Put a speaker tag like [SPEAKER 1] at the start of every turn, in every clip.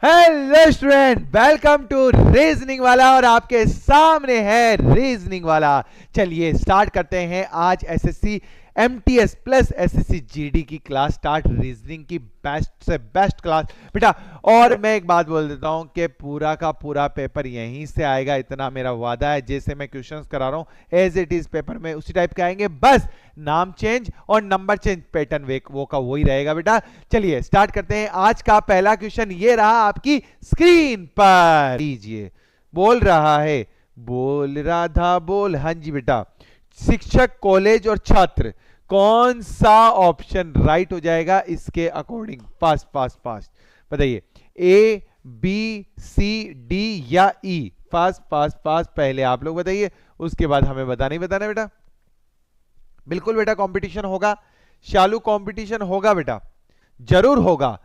[SPEAKER 1] Hello student, welcome to reasoning वाला और आपके सामने है रीजनिंग वाला। चलिए स्टार्ट करते हैं आज SSC MTS plus SSC GD की क्लास स्टार्ट। रीजनिंग की बेस्ट से बेस्ट क्लास बेटा। और मैं एक बात बोल देता हूं कि पूरा का पूरा पेपर यहीं से आएगा, इतना मेरा वादा है। जैसे मैं क्वेश्चंस करा रहा हूं एज इट इज पेपर में उसी टाइप के आएंगे, बस नाम चेंज और नंबर चेंज, पैटर्न वे वो का वही रहेगा बेटा। चलिए स्टार्ट करते हैं। आज का पहला क्वेश्चन ये रहा आपकी स्क्रीन पर, लीजिए। बोल रहा है, बोल राधा बोल। हाँ जी बेटा, शिक्षक, कॉलेज और छात्र, कौन सा ऑप्शन राइट हो जाएगा इसके अकॉर्डिंग? फास्ट फास्ट फास्ट बताइए, ए बी सी डी या ई? फास्ट फास्ट फास्ट पहले आप लोग बताइए, उसके बाद हमें बताना ही बताना बेटा। बिल्कुल बेटा, कंपटीशन होगा। शालू कंपटीशन होगा बेटा, जरूर होगा,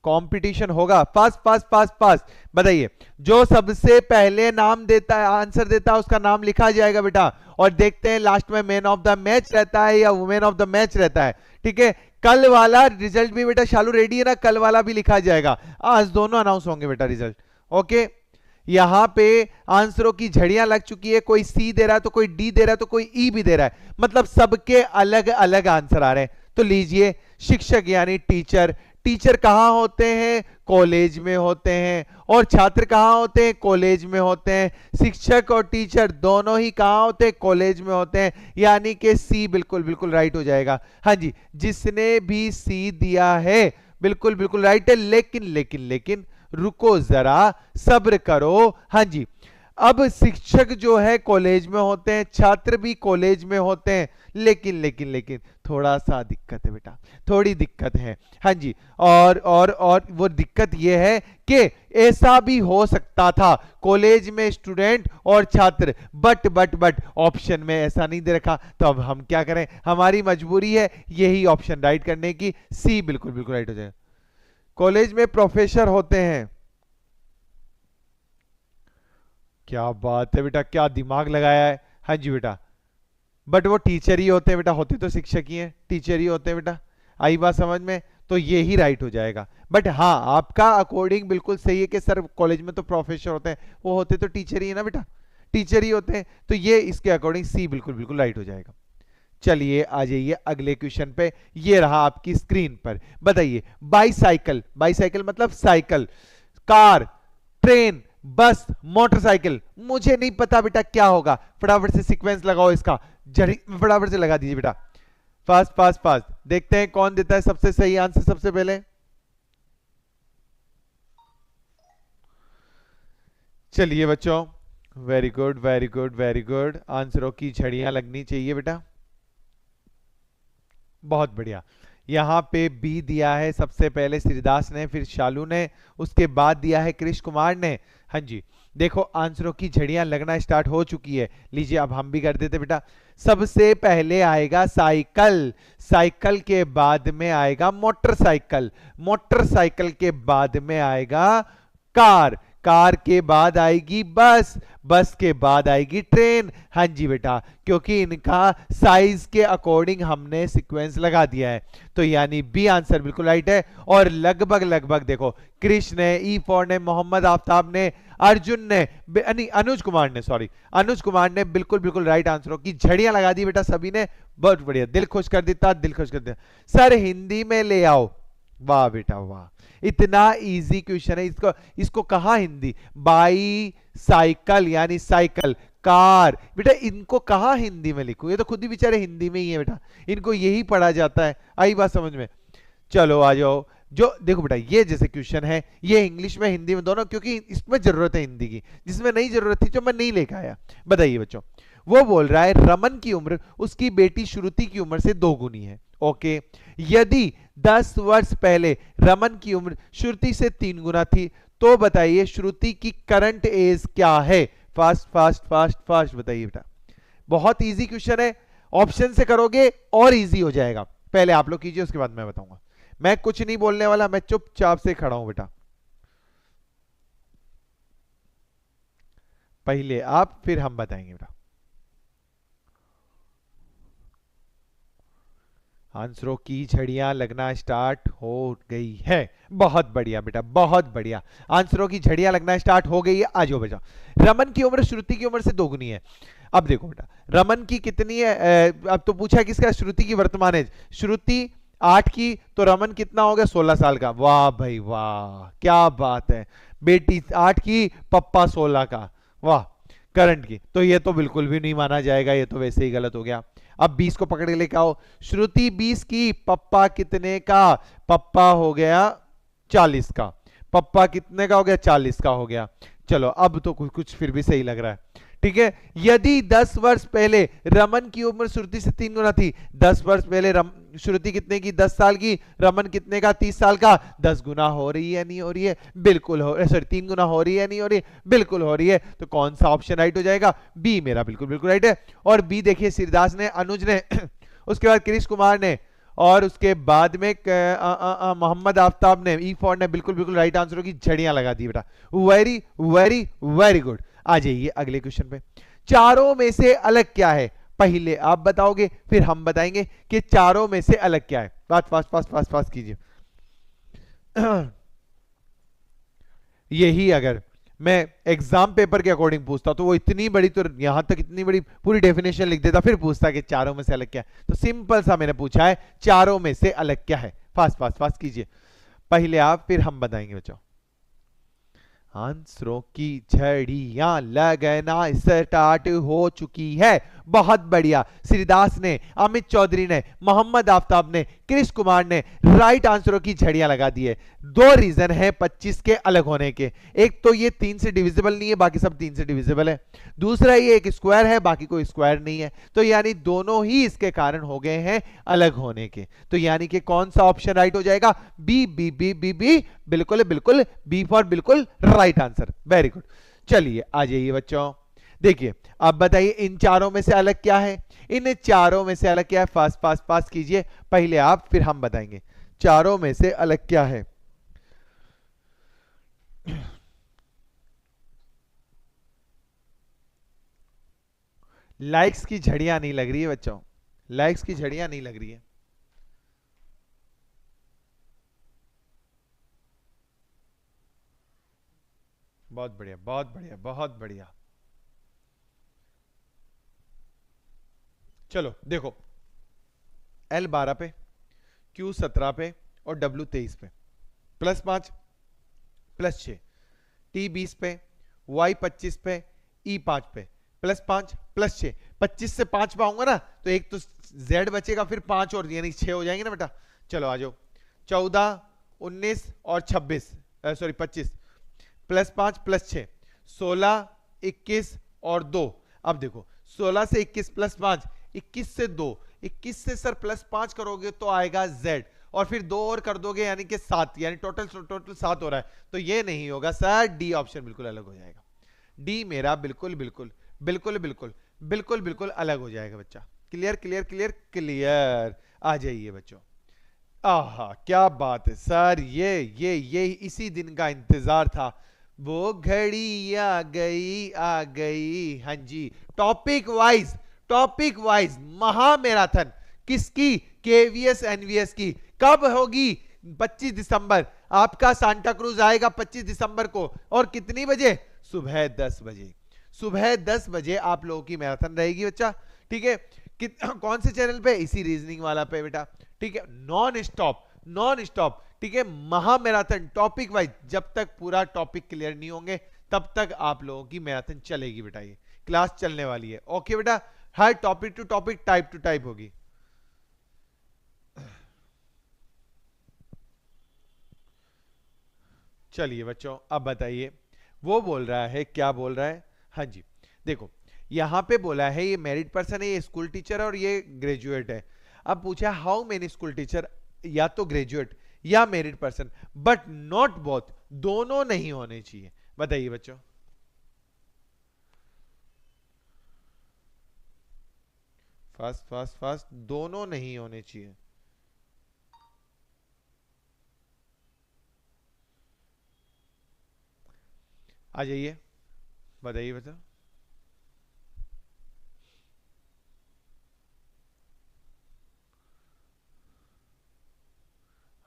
[SPEAKER 1] कंपटीशन होगा। फास्ट फास्ट फास्ट फास्ट बताइए। जो सबसे पहले नाम देता है, आंसर देता है, उसका नाम लिखा जाएगा बेटा। और देखते हैं लास्ट में मैन ऑफ द मैच रहता है या वुमेन ऑफ द मैच रहता है। ठीक है, कल वाला रिजल्ट भी बेटा शालू रेडी है ना, कल वाला भी लिखा जाएगा। आज दोनों अनाउंस होंगे बेटा रिजल्ट। ओके, यहां पे आंसरों की झड़ियां लग चुकी है। कोई सी दे रहा है तो कोई डी दे रहा है तो कोई ई भी दे रहा है, मतलब सबके अलग अलग आंसर आ रहे हैं। तो लीजिए, शिक्षक यानी टीचर। टीचर कहां होते हैं? कॉलेज में होते हैं। और छात्र कहां होते हैं? कॉलेज में होते हैं। शिक्षक और टीचर दोनों ही कहां होते हैं? कॉलेज में होते हैं। यानी कि सी बिल्कुल बिल्कुल राइट हो जाएगा। हाँ जी, जिसने भी सी दिया है बिल्कुल बिल्कुल राइट है। लेकिन लेकिन लेकिन रुको जरा, सब्र करो। हाँ जी, अब शिक्षक जो है कॉलेज में होते हैं, छात्र भी कॉलेज में होते हैं। लेकिन लेकिन लेकिन थोड़ा सा दिक्कत है बेटा, थोड़ी दिक्कत है। हाँ जी, और वो दिक्कत ये है कि ऐसा भी हो सकता था कॉलेज में स्टूडेंट और छात्र, बट ऑप्शन में ऐसा नहीं दे रखा। तो अब हम क्या करें, हमारी मजबूरी है यही ऑप्शन राइट करने की। सी बिल्कुल बिल्कुल राइट हो जाएगा। कॉलेज में प्रोफेसर होते हैं। क्या बात है बेटा, क्या दिमाग लगाया है। हाँ जी बेटा, बट वो टीचर ही होते हैं बेटा, होते तो शिक्षक ही हैं, टीचर ही होते हैं बेटा। आई बात समझ में? तो ये ही राइट हो जाएगा। बट हाँ, आपका अकॉर्डिंग बिल्कुल सही है कि सर कॉलेज में तो प्रोफेसर होते हैं, वो होते तो टीचर ही है ना बेटा, टीचर ही होते हैं। तो ये इसके अकॉर्डिंग सी बिल्कुल बिल्कुल राइट हो जाएगा। चलिए आ जाइए अगले क्वेश्चन पे। ये रहा आपकी स्क्रीन पर, बताइए। बाईसाइकिल, बाईसाइकिल मतलब साइकिल, कार, ट्रेन, बस, मोटरसाइकिल, मुझे नहीं पता बेटा क्या होगा। फटाफट से सीक्वेंस लगाओ इसका, जरी फटाफट से लगा दीजिए बेटा। फास्ट फास्ट फास्ट देखते हैं कौन देता है सबसे सही आंसर सबसे पहले। चलिए बच्चों, very good very good very good, आंसरों की झड़ियां लगनी चाहिए बेटा। बहुत बढ़िया। यहां पे बी दिया है सबसे पहले श्रीदास ने, फिर शालू ने, उसके बाद दिया है कृष्ण कुमार ने। हाँ जी, देखो आंसरों की झड़ियां लगना स्टार्ट हो चुकी है। लीजिए अब हम भी कर देते बेटा। सबसे पहले आएगा साइकिल, साइकिल के बाद में आएगा मोटरसाइकिल, मोटरसाइकिल के बाद में आएगा कार, कार के बाद आएगी बस, बस के बाद आएगी ट्रेन। हाँ जी बेटा, क्योंकि इनका साइज के अकॉर्डिंग हमने सीक्वेंस लगा दिया है। तो यानी बी आंसर बिल्कुल राइट है। और लगभग लगभग देखो, कृष्ण ने, ई फॉर ने, मोहम्मद आफ्ताब ने, अर्जुन ने, अनुज कुमार ने, सॉरी अनुज कुमार ने बिल्कुल बिल्कुल राइट आंसरों की झड़ियां लगा दी बेटा सभी ने। बहुत बढ़िया, दिल खुश कर देता, दिल खुश कर देता। सर हिंदी में ले आओ। वाह बेटा वाह, इतना इजी क्वेश्चन है, इसको इसको कहा हिंदी? बाई साइकिल यानी साइकिल, कार बेटा, इनको कहा हिंदी में लिखूं? ये तो खुद ही बेचारे हिंदी में ही है बेटा, इनको यही पढ़ा जाता है। आई बात समझ में? चलो आ जाओ। जो देखो बेटा, ये जैसे क्वेश्चन है ये इंग्लिश में हिंदी में दोनों, क्योंकि इसमें जरूरत है हिंदी की, जिसमें नहीं जरूरत थी जो मैं नहीं लेकर आया। बताइए बच्चों, वो बोल रहा है रमन की उम्र उसकी बेटी श्रुति की उम्र से 2 गुनी है। ओके, यदि 10 वर्ष पहले रमन की उम्र श्रुति से 3 गुना थी, तो बताइए श्रुति की करंट एज क्या है? फास्ट फास्ट फास्ट फास्ट बताइए बेटा। बहुत इजी क्वेश्चन है, ऑप्शन से करोगे और इजी हो जाएगा। पहले आप लोग कीजिए, उसके बाद मैं बताऊंगा। मैं कुछ नहीं बोलने वाला, मैं चुपचाप से खड़ा हूं बेटा। पहले आप फिर हम बताएंगे बेटा। आंसरों की झड़ियां लगना स्टार्ट हो गई है। बहुत बढ़िया बेटा, बहुत बढ़िया। आंसरों की झड़ियां लगना स्टार्ट हो गई है। आ जाओ बेटा। रमन की उम्र श्रुति की उम्र से दोगुनी है। अब देखो बेटा, रमन की कितनी है? अब तो पूछा है किसका, श्रुति की वर्तमान एज। श्रुति 8 की, तो रमन कितना हो गया? 16 साल का। वाह भाई वाह, क्या बात है। बेटी 8 की, पप्पा 16 का। वाह। करंट की तो ये तो बिल्कुल भी नहीं माना जाएगा, ये तो वैसे ही गलत हो गया। अब 20 को पकड़ के लेके आओ। श्रुति 20 की, पप्पा कितने का? पप्पा हो गया 40 का। पप्पा कितने का हो गया? 40 का हो गया। चलो अब तो कुछ कुछ फिर भी सही लग रहा है। ठीक है। यदि 10 वर्ष पहले रमन की उम्र श्रुति से 3 गुना थी, 10 वर्ष पहले श्रुति कितने की? 10 साल की। रमन कितने का? 30 साल का। 10 गुना हो रही है नहीं हो रही है? बिल्कुल हो, सॉरी 3 गुना हो रही है नहीं हो रही है? बिल्कुल हो रही है। तो कौन सा ऑप्शन राइट हो जाएगा? बी मेरा बिल्कुल बिल्कुल राइट है। और बी देखिए, सिरदास ने, अनुज ने उसके बाद कृष्ण कुमार ने, और उसके बाद में मोहम्मद आफ्ताब ने, ई फॉर ने बिल्कुल बिल्कुल राइट आंसर की झड़ियां लगा दी बेटा। Very very very good. आ जाइए अगले क्वेश्चन पे। चारों में से अलग क्या है? पहले आप बताओगे फिर हम बताएंगे कि चारों में से अलग क्या है। बात फास्ट फास्ट फास्ट फास्ट कीजिए। यही अगर मैं एग्जाम पेपर के अकॉर्डिंग पूछता तो वो इतनी बड़ी, तो यहां तक इतनी बड़ी पूरी डेफिनेशन लिख देता, फिर पूछता कि चारों में से अलग क्या है। तो सिंपल सा मैंने पूछा है, चारों में से अलग क्या है। फास्ट फास्ट फास्ट कीजिए। पहले आप फिर हम बताएंगे बच्चों। आंसरों की झड़ियां लगना स्टार्ट हो चुकी है। बहुत बढ़िया। श्रीदास ने, अमित चौधरी ने, मोहम्मद आफ्ताब ने, कृष्ण कुमार ने राइट आंसरों की झड़ियां लगा दी है। दो रीजन है 25 के अलग होने के। एक तो ये 3 से डिविजिबल नहीं है, बाकी सब 3 से डिविजिबल है। दूसरा ये एक स्क्वायर है, बाकी कोई स्क्वायर नहीं है। तो यानी दोनों ही इसके कारण हो गए हैं अलग होने के। तो यानी कि कौन सा ऑप्शन राइट हो जाएगा? B B B B B. बिल्कुल बिल्कुल, बी फॉर बिल्कुल राइट आंसर। Very good. चलिए आ जाइए बच्चों। देखिए अब बताइए इन चारों में से अलग क्या है? इन चारों में से अलग क्या है? फास्ट फास्ट फास्ट कीजिए। पहले आप फिर हम बताएंगे चारों में से अलग क्या है। लाइक्स की झड़ियां नहीं लग रही है बच्चों, लाइक्स की झड़ियां नहीं लग रही है। बहुत बढ़िया बहुत बढ़िया बहुत बढ़िया। चलो देखो, L12 पे, Q17 पे और W23 पे +5 +6, T20 पे, Y25 पे, E5 पे +5 +6। 25 से 5 पाऊंगा ना तो एक तो Z बचेगा, फिर 5 और यानी 6 हो जाएंगे ना बेटा। चलो आ जाओ। 14 19 और 26, सॉरी 25 +5 +6, 16 21 और 2। अब देखो 16 से 21 +5, 21 से 2, 21 से सर +5 करोगे तो आएगा Z, और फिर 2 और कर दोगे यानी कि 7, यानी टोटल टोटल 7 हो रहा है। तो ये नहीं होगा सर, डी ऑप्शन बिल्कुल अलग हो जाएगा। डी मेरा बिल्कुल बिल्कुल बिल्कुल बिल्कुल बिल्कुल बिल्कुल अलग हो जाएगा बच्चा। Clear clear clear clear. आ जाइए बच्चों। आहा क्या बात है सर, ये इसी दिन का इंतजार था। वो घड़ी आ गई। हाँ जी। टॉपिक वाइज, टॉपिक वाइज महा मैराथन किसकी? केवीएस एनवीएस की। कब होगी? 25 दिसंबर। आपका सांता क्रूज आएगा 25 दिसंबर को, और कितनी बजे? सुबह 10 बजे। सुबह 10 बजे आप लोगों की मैराथन रहेगी बच्चा। ठीक है। कौन से चैनल पे? इसी रीजनिंग वाला पे बेटा। ठीक है। Non stop, non stop. ठीक है। महा मैराथन टॉपिक वाइज, जब तक पूरा टॉपिक क्लियर नहीं होंगे तब तक आप लोगों की मैराथन चलेगी बेटा। ये क्लास चलने वाली है। ओके बेटा। हर topic to topic, type to type होगी। चलिए बच्चों अब बताइए। वो बोल रहा है, क्या बोल रहा है? हाँ जी। देखो यहां पे बोला है ये मैरिड पर्सन है, ये स्कूल टीचर है और ये ग्रेजुएट है। अब पूछा हाउ मेनी स्कूल टीचर, या तो ग्रेजुएट या married person, but not both, दोनों नहीं होने चाहिए। बताइए बच्चों। फास्ट फास्ट फास्ट, दोनों नहीं होने चाहिए। आ जाइए बताइए बच्चों।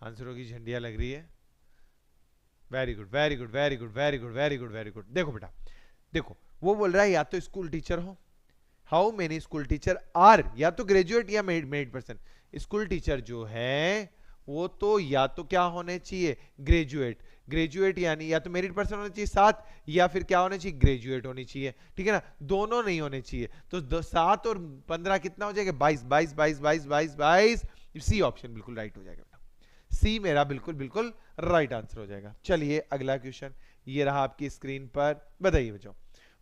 [SPEAKER 1] आंसरों की झंडियां लग रही है। Very good very good very good very good very good very good. देखो बेटा, देखो वो बोल रहा है या तो स्कूल टीचर हो, how many school teacher are, या तो ग्रेजुएट या मेरिट पर्सन। स्कूल टीचर जो है वो तो या तो क्या होने चाहिए, ग्रेजुएट, ग्रेजुएट यानी या तो मेरिट पर्सन होना चाहिए 7, या फिर क्या होना चाहिए, ग्रेजुएट होनी चाहिए, ठीक है ना, दोनों नहीं होने चाहिए। तो 7 और 15 कितना हो जाएगा, 22 22 22 22 22 22। सी ऑप्शन बिल्कुल राइट हो जाएगा बेटा, सी मेरा बिल्कुल बिल्कुल राइट आंसर हो जाएगा। चलिए अगला क्वेश्चन ये रहा आपकी स्क्रीन पर, बताइए बच्चों।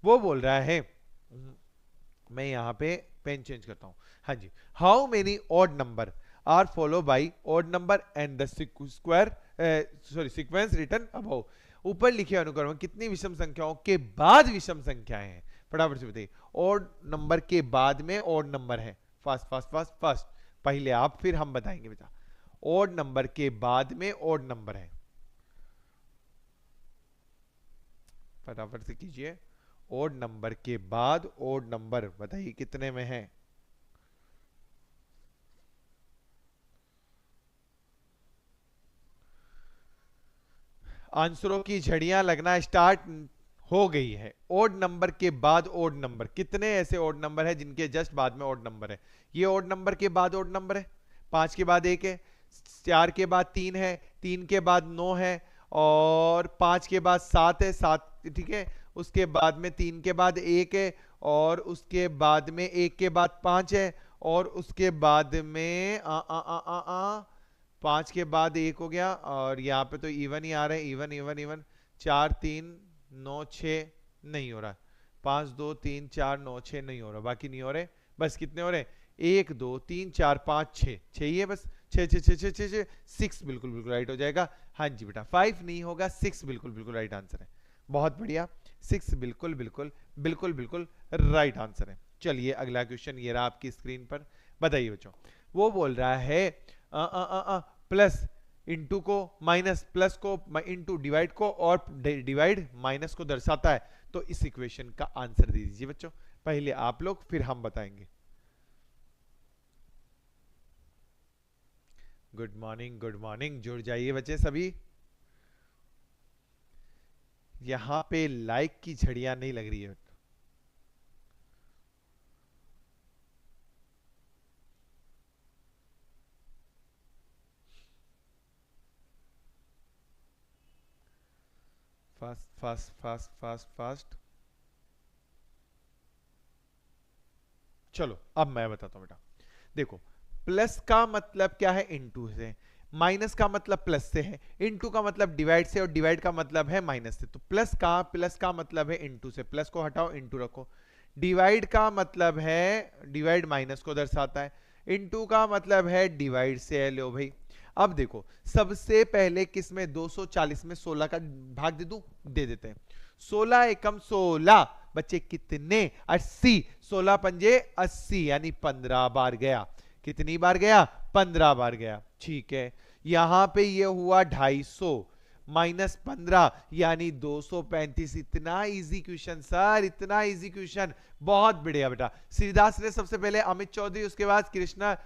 [SPEAKER 1] वो बोल रहा है, मैं यहां पे पेन चेंज करता हूं, हाँ जी, how many odd number are follow by odd number and the square sorry sequence written above. ऊपर लिखे अनुक्रम में कितनी विषम संख्याओं के बाद विषम संख्याएं हैं, फटाफट से बताइए। ऑड नंबर के बाद में ऑड नंबर है, फास्ट फास्ट फास्ट फास्ट, पहले आप फिर हम बताएंगे बेटा। ऑड नंबर के बाद में ऑड नंबर है, फटाफट से कीजिए। ऑड नंबर के बाद ऑड नंबर बताइए कितने में है। आंसरों की झड़ियां लगना स्टार्ट हो गई है। ओड नंबर के बाद ओड नंबर, कितने ऐसे ओड नंबर है जिनके जस्ट बाद में ओड नंबर है। ये ओड नंबर के बाद ओड नंबर है, 5 के बाद 1 है, 4 के बाद 3 है, 3 के बाद 9 है, और 5 के बाद 7 है, 7 ठीक है, उसके बाद में 3 के बाद 1 है, और उसके बाद में 1 के बाद 5 है, और उसके बाद में 5 के बाद 1 हो गया, और यहाँ पे तो इवन ही आ रहे हैं, इवन इवन इवन, 4 3 9 6 नहीं हो रहा, 5 2 3 4 9 6 नहीं हो रहा, बाकी नहीं हो रहे, बस कितने हो रहे, 1 2 3 4 5 6, 6 ही है बस, 6 6 6 6 6 6, 6 बिल्कुल बिल्कुल राइट हो जाएगा। हाँ जी बेटा, 5 नहीं होगा, 6 बिल्कुल बिल्कुल राइट आंसर है, बहुत बढ़िया, 6 बिल्कुल बिल्कुल बिल्कुल बिल्कुल राइट आंसर है। चलिए अगला क्वेश्चन ये रहा आपकी स्क्रीन पर, बताइए बच्चों। वो बोल रहा है प्लस इंटू को माइनस, प्लस को इंटू डिवाइड को, और डिवाइड माइनस को दर्शाता है, तो इस इक्वेशन का आंसर दे दीजिए बच्चों, पहले आप लोग फिर हम बताएंगे। गुड मॉर्निंग, जुड़ जाइए बच्चे सभी। यहां पे लाइक की झड़ियां नहीं लग रही है, fast fast fast fast fast. चलो अब मैं बताता हूं बेटा, देखो प्लस का मतलब क्या है, इनटू से, माइनस का मतलब प्लस से है, इनटू का मतलब डिवाइड से, और डिवाइड का मतलब है माइनस से। तो प्लस का मतलब है इनटू से, प्लस को हटाओ इनटू रखो। डिवाइड का मतलब है, डिवाइड माइनस को दर्शाता है, इनटू का मतलब है डिवाइड से है। लो भाई, अब देखो सबसे पहले किस में, 240 में 16 का भाग दे दूं, दे देते हैं। 16 एकम 16 बच्चे कितने, 80, 16 पंजे 80, यानी 15 बार गया। कितनी बार गया, 15 बार गया, ठीक है। यहां पे ये हुआ 250 माइनस 15 यानी 235। इतना इजी क्वेश्चन सर, इतना इजी क्वेश्चन, बहुत बढ़िया बेटा। श्रीदास ने सबसे पहले, अमित चौधरी, उसके बाद कृष्ण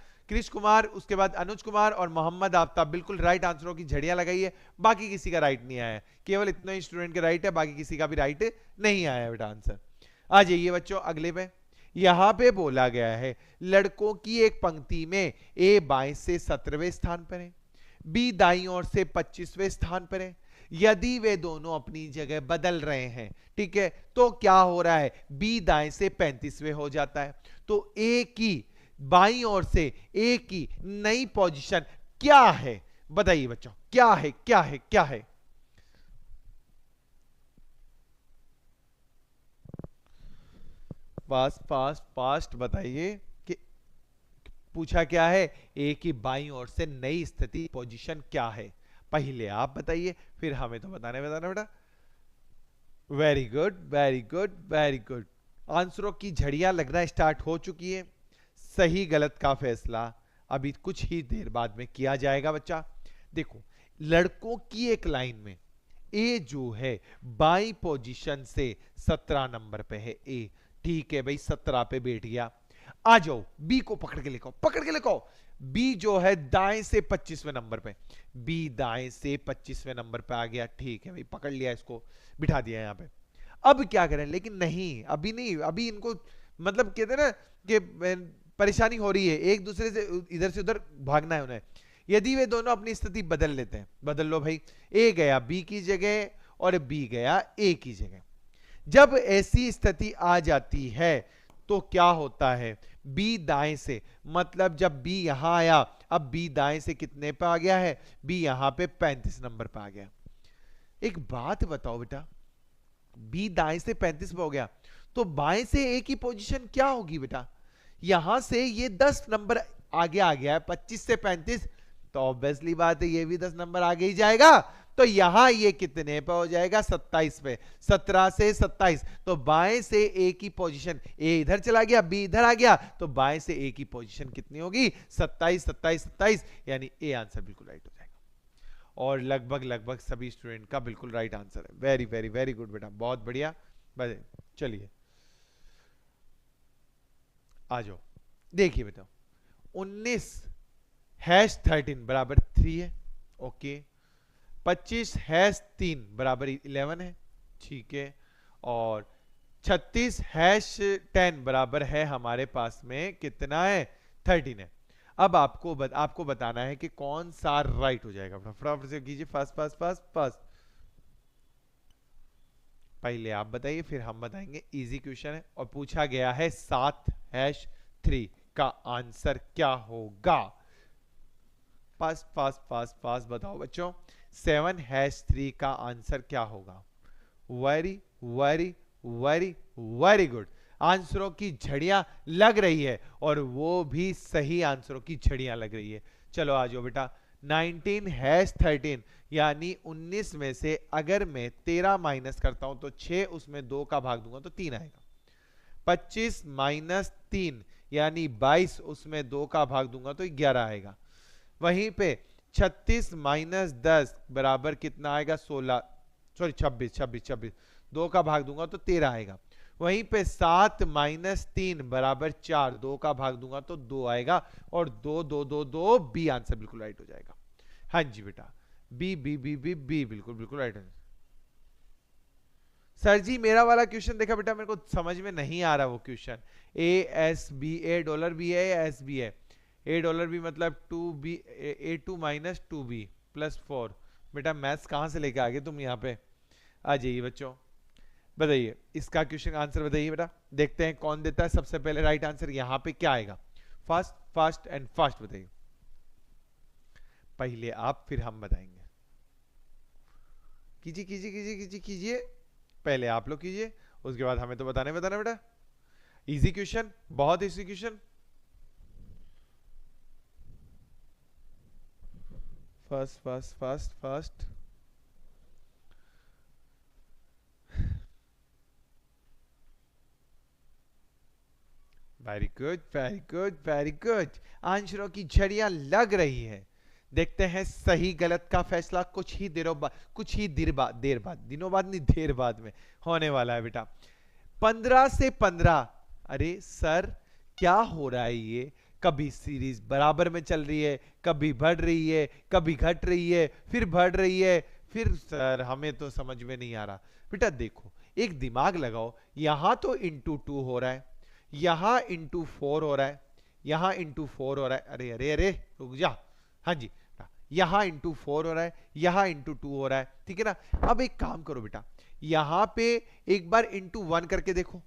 [SPEAKER 1] कुमार, उसके बाद अनुज कुमार और मोहम्मद आफ्ताब, बिल्कुल राइट आंसरों की झड़ियां लगाई है। बाकी किसी का राइट नहीं आया, केवल इतना ही स्टूडेंट का राइट है, बाकी किसी का भी राइट नहीं आया बेटा आंसर। आ जाइए बच्चों अगले पे, यहां पे बोला गया है लड़कों की एक पंक्ति में ए बाएं से 17वें स्थान पर है, बी दाईं ओर से 25वें स्थान पर है। यदि वे दोनों अपनी जगह बदल रहे हैं, ठीक है, तो क्या हो रहा है, बी दाएं से 35वें हो जाता है। तो ए की बाईं ओर से ए की नई पोजीशन क्या है, बताइए बच्चों, क्या है क्या है क्या है। फास्ट फास्ट फास्ट बताइए कि पूछा क्या है, ए की बाईं ओर से नई स्थिति पोजीशन क्या है, पहले आप बताइए फिर हमें तो बताना बेटा। Very good very good very good, आंसरों की झड़ियां लगना स्टार्ट हो चुकी है। सही गलत का फैसला अभी कुछ ही देर बाद में किया जाएगा बच्चा। देखो लड़कों की एक लाइन में ए जो है बाई पोजीशन से 17 नंबर पे है ए, ठीक है भाई, 17 पे बैठ गया। आ जाओ बी को पकड़ के लिखो, पकड़ के लिखो। बी जो है दाएं से 25वें नंबर पे, बी दाएं से 25वें नंबर पे आ गया, ठीक है भाई, पकड़ लिया, इसको बिठा दिया यहां पे। अब क्या करें, लेकिन नहीं, अभी नहीं, अभी इनको मतलब कहते हैं ना कि परेशानी हो रही है, एक दूसरे से इधर से उधर भागना है उन्हें। यदि वे दोनों अपनी स्थिति बदल लेते हैं, बदल लो भाई, ए गया बी की जगह और बी गया ए की जगह। जब ऐसी स्थिति आ जाती है तो क्या होता है, बी दाएं से, मतलब जब बी यहां आया, अब बी दाएं से कितने पे आ गया है, बी यहां पे 35 नंबर पे आ गया। एक बात बताओ बेटा, बी दाएं से 35 पे हो गया, तो बाएं से ए की पोजीशन क्या होगी बेटा, यहां से ये 10 नंबर आगे आ गया है, 25 से 35, तो ऑब्वियसली बात है ये भी 10 नंबर आगे ही जाएगा। तो यहां ये कितने पे हो जाएगा, 27 पे, 17 से 27, तो बाएं से ए की पोजीशन, ए इधर चला गया बी इधर आ गया, तो बाएं से ए की पोजीशन कितनी होगी, 27 27 27, यानी ए आंसर बिल्कुल राइट हो जाएगा। और लगभग लगभग सभी स्टूडेंट का बिल्कुल राइट आंसर है। वेरी वेरी वेरी गुड बेटा, बहुत बढ़िया। चलिए आ जाओ, देखिए बेटा 19 हैश 13 बराबर 3 है, ओके। 25 हैश 3 बराबर 11 है, ठीक है। और 36 हैश 10 बराबर है हमारे पास में कितना है, 13 है। अब आपको बताना है कि कौन सा राइट हो जाएगा, फटाफट से कीजिए, फास्ट फास्ट फास्ट फास्ट। पहले आप बताइए फिर हम बताएंगे, इजी क्वेश्चन है और पूछा गया है 7 हैश 3 का आंसर क्या होगा। फास्ट फास्ट फास्ट फास्ट बताओ बच्चों, 7 हैश 3 का आंसर क्या होगा। Very very very very good, आंसरों की झड़ियां लग रही है और वो भी सही आंसरों की झड़ियां लग रही है। चलो आ जाओ बेटा, 19 हैश 13 यानी 19 में से अगर मैं 13 माइनस करता हूं तो 6, उसमें 2 का भाग दूंगा तो 3 आएगा। 25 माइनस 3 यानी 22, उसमें 2 का भाग दूंगा तो 11 आएगा। वहीं पे 36 माइनस 10 बराबर कितना आएगा, 16, सॉरी 26 26 26, 2 का भाग दूंगा तो 13 आएगा। वहीं पे 7 माइनस 3 बराबर 4, 2 का भाग दूंगा तो 2 आएगा, और 2 2 2 2, बी आंसर बिल्कुल राइट हो जाएगा। हाँ जी बेटा, B B B B B बिल्कुल बिल्कुल राइट है। सर जी मेरा वाला क्वेश्चन देखा बेटा, मेरे को समझ में नहीं आ रहा वो question, A S B, A dollar B है या एस बी है, ए डॉलर बी मतलब 2b, A2 minus 2b plus 4। बेटा मैथ्स कहां से लेके आ गए तुम, यहाँ पे आ जाइए बच्चों, बताइए इसका क्वेश्चन आंसर बताइए बेटा, देखते हैं कौन देता है सबसे पहले राइट आंसर। यहाँ पे क्या आएगा, फास्ट फास्ट एंड फास्ट बताइए, पहले आप फिर हम बताएंगे। कीजिए कीजिए कीजिए कीजिए कीजिए, पहले आप लोग कीजिए, उसके बाद हमें तो बताना बेटा। इजी क्वेश्चन, बहुत easy question. Fast fast fast fast, very good very good very good, आंसरों की झड़ियां लग रही है। देखते हैं सही गलत का फैसला कुछ ही देर बाद दिनों बाद नहीं, देर बाद में होने वाला है बेटा। 15 से 15, अरे सर क्या हो रहा है ये, कभी सीरीज बराबर में चल रही है, कभी बढ़ रही है, कभी घट रही है, फिर बढ़ रही है, फिर सर हमें तो समझ में नहीं आ रहा। बेटा देखो, एक दिमाग लगाओ, यहां तो इंटू 2 हो रहा है, यहां इंटू 4 हो रहा है, यहां इंटू 4 हो रहा है, अरे अरे अरे रुक जा, हाँ जी, यहां इंटू 4 हो रहा है, यहां इंटू 2 हो रहा है, ठीक है ना। अब एक काम करो बेटा, यहां पे एक बार इंटू 1 करके देखो,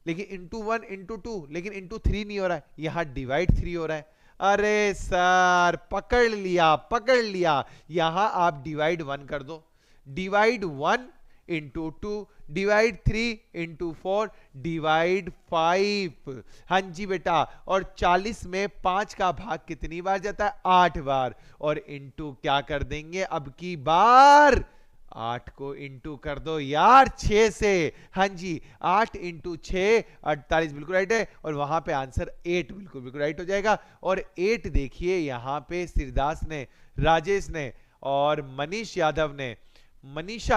[SPEAKER 1] लेकिन इंटू 1 इंटू 2, लेकिन इंटू 3 नहीं हो रहा है, यहां डिवाइड 3 हो रहा है। अरे सर पकड़ लिया, यहां आप डिवाइड 1 कर दो, divide 1 into 2, divide 3 into 4, divide 5। हाँ जी बेटा, और 40 में 5 का भाग कितनी बार जाता है, 8 बार, और इंटू क्या कर देंगे अब की बार, 8 को इंटू कर दो यार 6 से। हाँ जी, 8 इंटू 6 48 बिल्कुल राइट है, और वहां पे आंसर 8 बिल्कुल बिल्कुल राइट हो जाएगा। और 8 देखिए यहां पे सिरदास ने, राजेश ने और मनीषा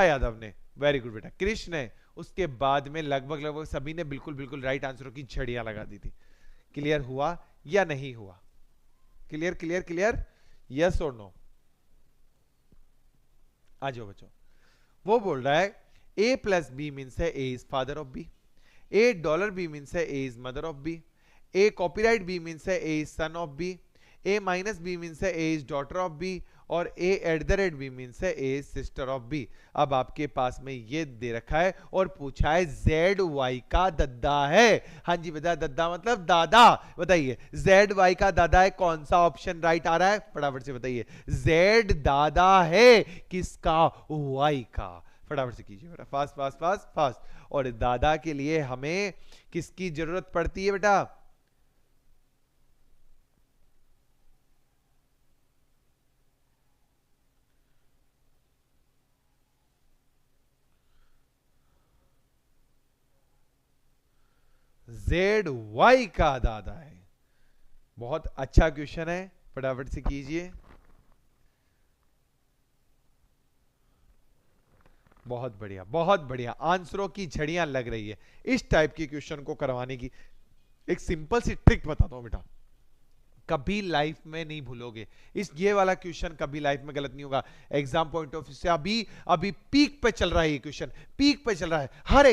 [SPEAKER 1] यादव ने, वेरी गुड बेटा, कृष्ण ने, उसके बाद में लगभग लगभग सभी ने बिल्कुल बिल्कुल राइट आंसरों की झड़ियां लगा दी थी। क्लियर हुआ या नहीं हुआ? क्लियर क्लियर क्लियर, यस और नो? आ जाओ बच्चों। वो बोल रहा है ए प्लस बी मीन्स है A is father of B, A dollar B means है A is mother of B, A copyright B means है A is son of B, A minus B means है A is daughter of B, और A at the rate B means है A is sister of B. अब आपके पास में ये दे रखा है और पूछा है जेड वाई का दद्दा है। हाँ जी बता, दद्दा मतलब दादा। बताइए जेड वाई का दादा है, कौन सा ऑप्शन राइट आ रहा है? फटाफट से बताइए। जेड दादा है किसका? वाई का। फटाफट से कीजिए बेटा, फास्ट फास्ट फास्ट फास्ट। और दादा के लिए हमें किसकी जरूरत पड़ती है बेटा? जेड वाई का दादा है। बहुत अच्छा क्वेश्चन है, फटाफट से कीजिए। बहुत बढ़िया बहुत बढ़िया, आंसरों की झड़ियां लग रही है। इस टाइप के क्वेश्चन को करवाने की एक सिंपल सी ट्रिक बताता हूं बेटा, कभी लाइफ में नहीं भूलोगे। इस ये वाला क्वेश्चन कभी लाइफ में गलत नहीं होगा। एग्जाम पॉइंट ऑफ व्यू से अभी अभी पीक पे चल रहा है ये क्वेश्चन, पीक पे चल रहा है। हर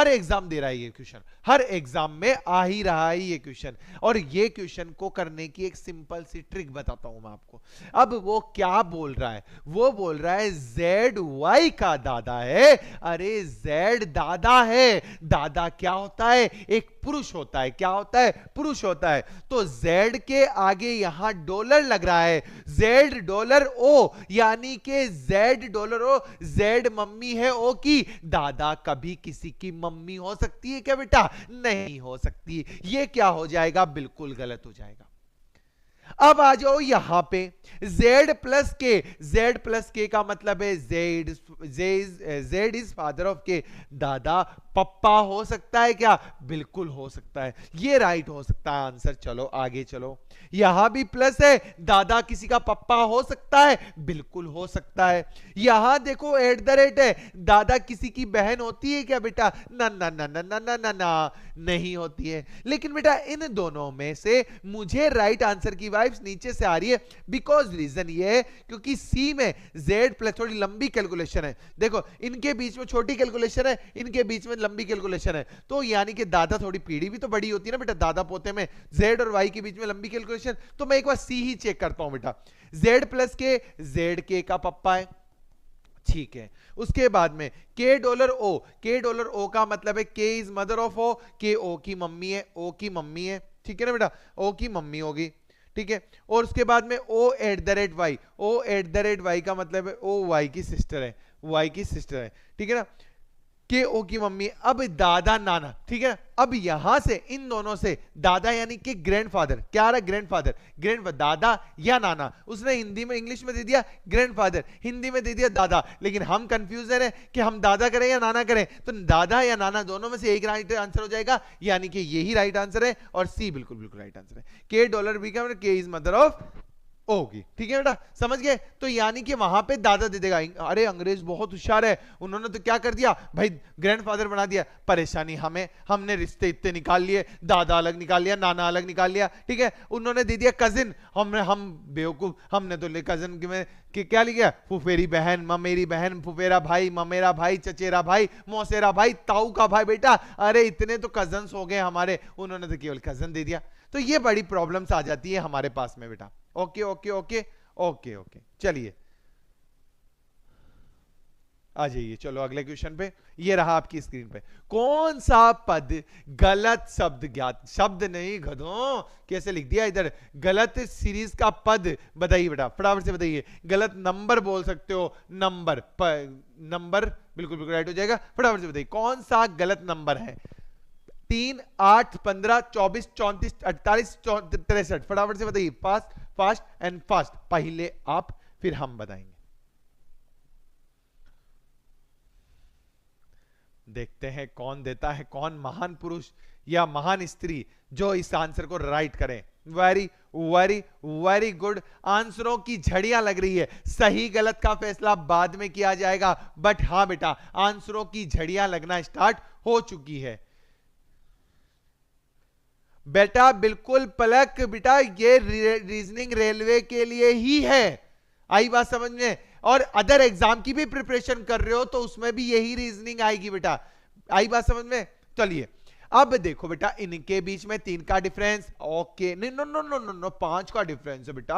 [SPEAKER 1] एग्जाम दे रहा है ये क्वेश्चन, हर एग्जाम में आ ही रहा है ये क्वेश्चन। और ये क्वेश्चन को करने की एक सिंपल सी ट्रिक बताता हूं मैं आपको। अब वो क्या बोल रहा है? वो बोल रहा है जेड वाई का दादा है। अरे जेड दादा है, दादा क्या होता है? एक पुरुष होता है। क्या होता है? पुरुष होता है। तो जेड के आगे यहां डॉलर लग रहा है, जेड डॉलर ओ, यानी कि जेड डॉलर ओ, जेड मम्मी है ओ की। दादा कभी किसी की मम्मी हो सकती है क्या बेटा? नहीं हो सकती। ये क्या हो जाएगा? बिल्कुल गलत हो जाएगा। अब आ जाओ यहां पे, Z प्लस के का मतलब है जेड इज फादर ऑफ के। दादा पप्पा हो सकता है क्या? बिल्कुल हो सकता है, ये राइट हो सकता है आंसर। चलो आगे चलो, यहां भी प्लस है, दादा किसी का पप्पा हो सकता है? बिल्कुल हो सकता है। यहां देखो एट द रेट है, दादा किसी की बहन होती है क्या बेटा? ना ना ना ना ना ना ना ना, नहीं होती है। लेकिन बेटा इन दोनों में से मुझे राइट आंसर की वाइब्स नीचे से आ रही है, बिकॉज रीजन ये है क्योंकि सी में जेड प्लस, थोड़ी लंबी कैलकुलेशन है। देखो इनके बीच में छोटी कैलकुलेशन है, इनके बीच में लंबी कैलकुलेशन है। तो यानी कि दादा थोड़ी पीढ़ी भी तो बड़ी होती है ना बेटा, दादा पोते में जेड और वाई के बीच में लंबी कैलकुलेशन। तो मैं एक बार सी ही चेक करता हूं बेटा। जेड प्लस के, जेड के का पप्पा है, ठीक है। उसके बाद में के डॉलर ओ, के डॉलर ओ का मतलब है के इज मदर ऑफ ओ, के ओ की मम्मी है, ओ की मम्मी है, ठीक है ना बेटा, ओ की मम्मी होगी, ठीक है। और उसके बाद में O at the rate Y, O at the rate Y का मतलब है ओ वाई की सिस्टर है, वाई की सिस्टर है, ठीक है ना, के ओ की मम्मी। अब दादा नाना, ठीक है। अब यहां से इन दोनों से दादा यानी कि ग्रैंडफादर, क्या आ रहा है? ग्रैंडफादर, ग्रैंडफादर दादा या नाना। उसने हिंदी में इंग्लिश में दे दिया ग्रैंडफादर, हिंदी में दे दिया दादा। लेकिन हम कंफ्यूजन है कि हम दादा करें या नाना करें। तो दादा या नाना दोनों में से एक राइट आंसर हो जाएगा, यानी कि यही राइट आंसर है। और सी बिल्कुल बिल्कुल राइट आंसर है। के डॉलर बी का मतलब के इज मदर ऑफ होगी, ठीक है बेटा, समझ गए? तो यानी कि वहां पे दादा दे देगा। अरे अंग्रेज बहुत होशियार है, उन्होंने तो क्या कर दिया भाई, ग्रैंडफादर बना दिया। परेशानी हमें, हमने रिश्ते इतने निकाल लिए, दादा अलग निकाल लिया, नाना अलग निकाल लिया, ठीक है। उन्होंने दे दिया कजिन, हम बेवकूफ, हमने तो ले कजिन में कि क्या लिखा? फुफेरी बहन, ममेरी बहन, फुफेरा भाई, ममेरा भाई, चचेरा भाई, मौसेरा भाई, ताऊ का भाई। बेटा अरे इतने तो कजन्स हो गए हमारे, उन्होंने तो केवल कजन दे दिया। तो ये बड़ी प्रॉब्लम्स आ जाती है हमारे पास में बेटा। Okay okay okay okay okay, चलिए आ जाइए, चलो अगले क्वेश्चन पे। ये रहा आपकी स्क्रीन पे, कौन सा पद गलत शब्द ज्ञात, शब्द नहीं गधों, कैसे लिख दिया इधर, गलत सीरीज का पद बताइए बेटा, फटाफट से बताइए। गलत नंबर बोल सकते हो, नंबर नंबर बिल्कुल बिल्कुल राइट हो जाएगा। फटाफट से बताइए कौन सा गलत नंबर है? 3, 8, 15, 24, 34, 48, 63। फटाफट से बताइए, फास्ट फास्ट एंड फास्ट। पहले आप फिर हम बताएंगे। देखते हैं कौन देता है, कौन महान पुरुष या महान स्त्री जो इस आंसर को राइट करें। वेरी वेरी वेरी गुड, आंसरों की झड़ियां लग रही है। सही गलत का फैसला बाद में किया जाएगा, बट हां बेटा आंसरों की झड़ियां लगना स्टार्ट हो चुकी है। बेटा बिल्कुल पलक, बेटा ये रीजनिंग रेलवे के लिए ही है, आई बात समझ में। और अदर एग्जाम की भी प्रिपरेशन कर रहे हो तो उसमें भी यही रीजनिंग आएगी बेटा, आई बात समझ में। चलिए अब देखो बेटा, इनके बीच में 3 का डिफरेंस, ओके, नहीं no no no no no 5 का डिफरेंस है बेटा,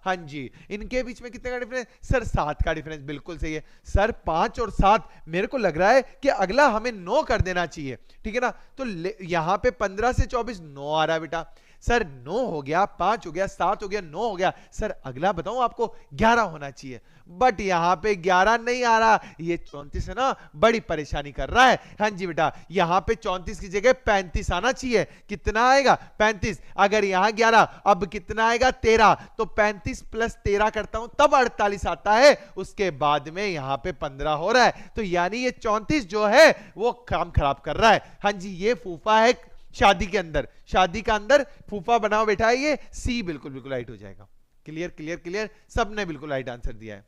[SPEAKER 1] हाँ जी। इनके बीच में कितने का डिफरेंस सर? 7 का डिफरेंस, बिल्कुल सही है सर। 5 और 7, मेरे को लग रहा है कि अगला हमें 9 कर देना चाहिए, ठीक है ना। तो यहां पे 15 से 24 9 आ रहा है बेटा सर, 9 हो गया, 5 हो गया, 7 हो गया, 9 हो गया सर। अगला बताऊं आपको 11 होना चाहिए, बट यहां पे 11 नहीं आ रहा, ये 34 है ना, बड़ी परेशानी कर रहा है। हाँ जी बेटा, यहां पे 34 की जगह 35 आना चाहिए। कितना आएगा? 35। अगर यहां 11, अब कितना आएगा? 13। तो 35 प्लस 13 करता हूं तब 48 आता है, उसके बाद में यहां पे 15 हो रहा है। तो यानी ये 34 जो है वो काम खराब कर रहा है। हाँ जी, ये फूफा है शादी के अंदर, शादी का अंदर फूफा बनाओ बेटा, ये सी बिल्कुल बिल्कुल राइट हो जाएगा। क्लियर क्लियर क्लियर, सबने बिल्कुल राइट आंसर दिया है।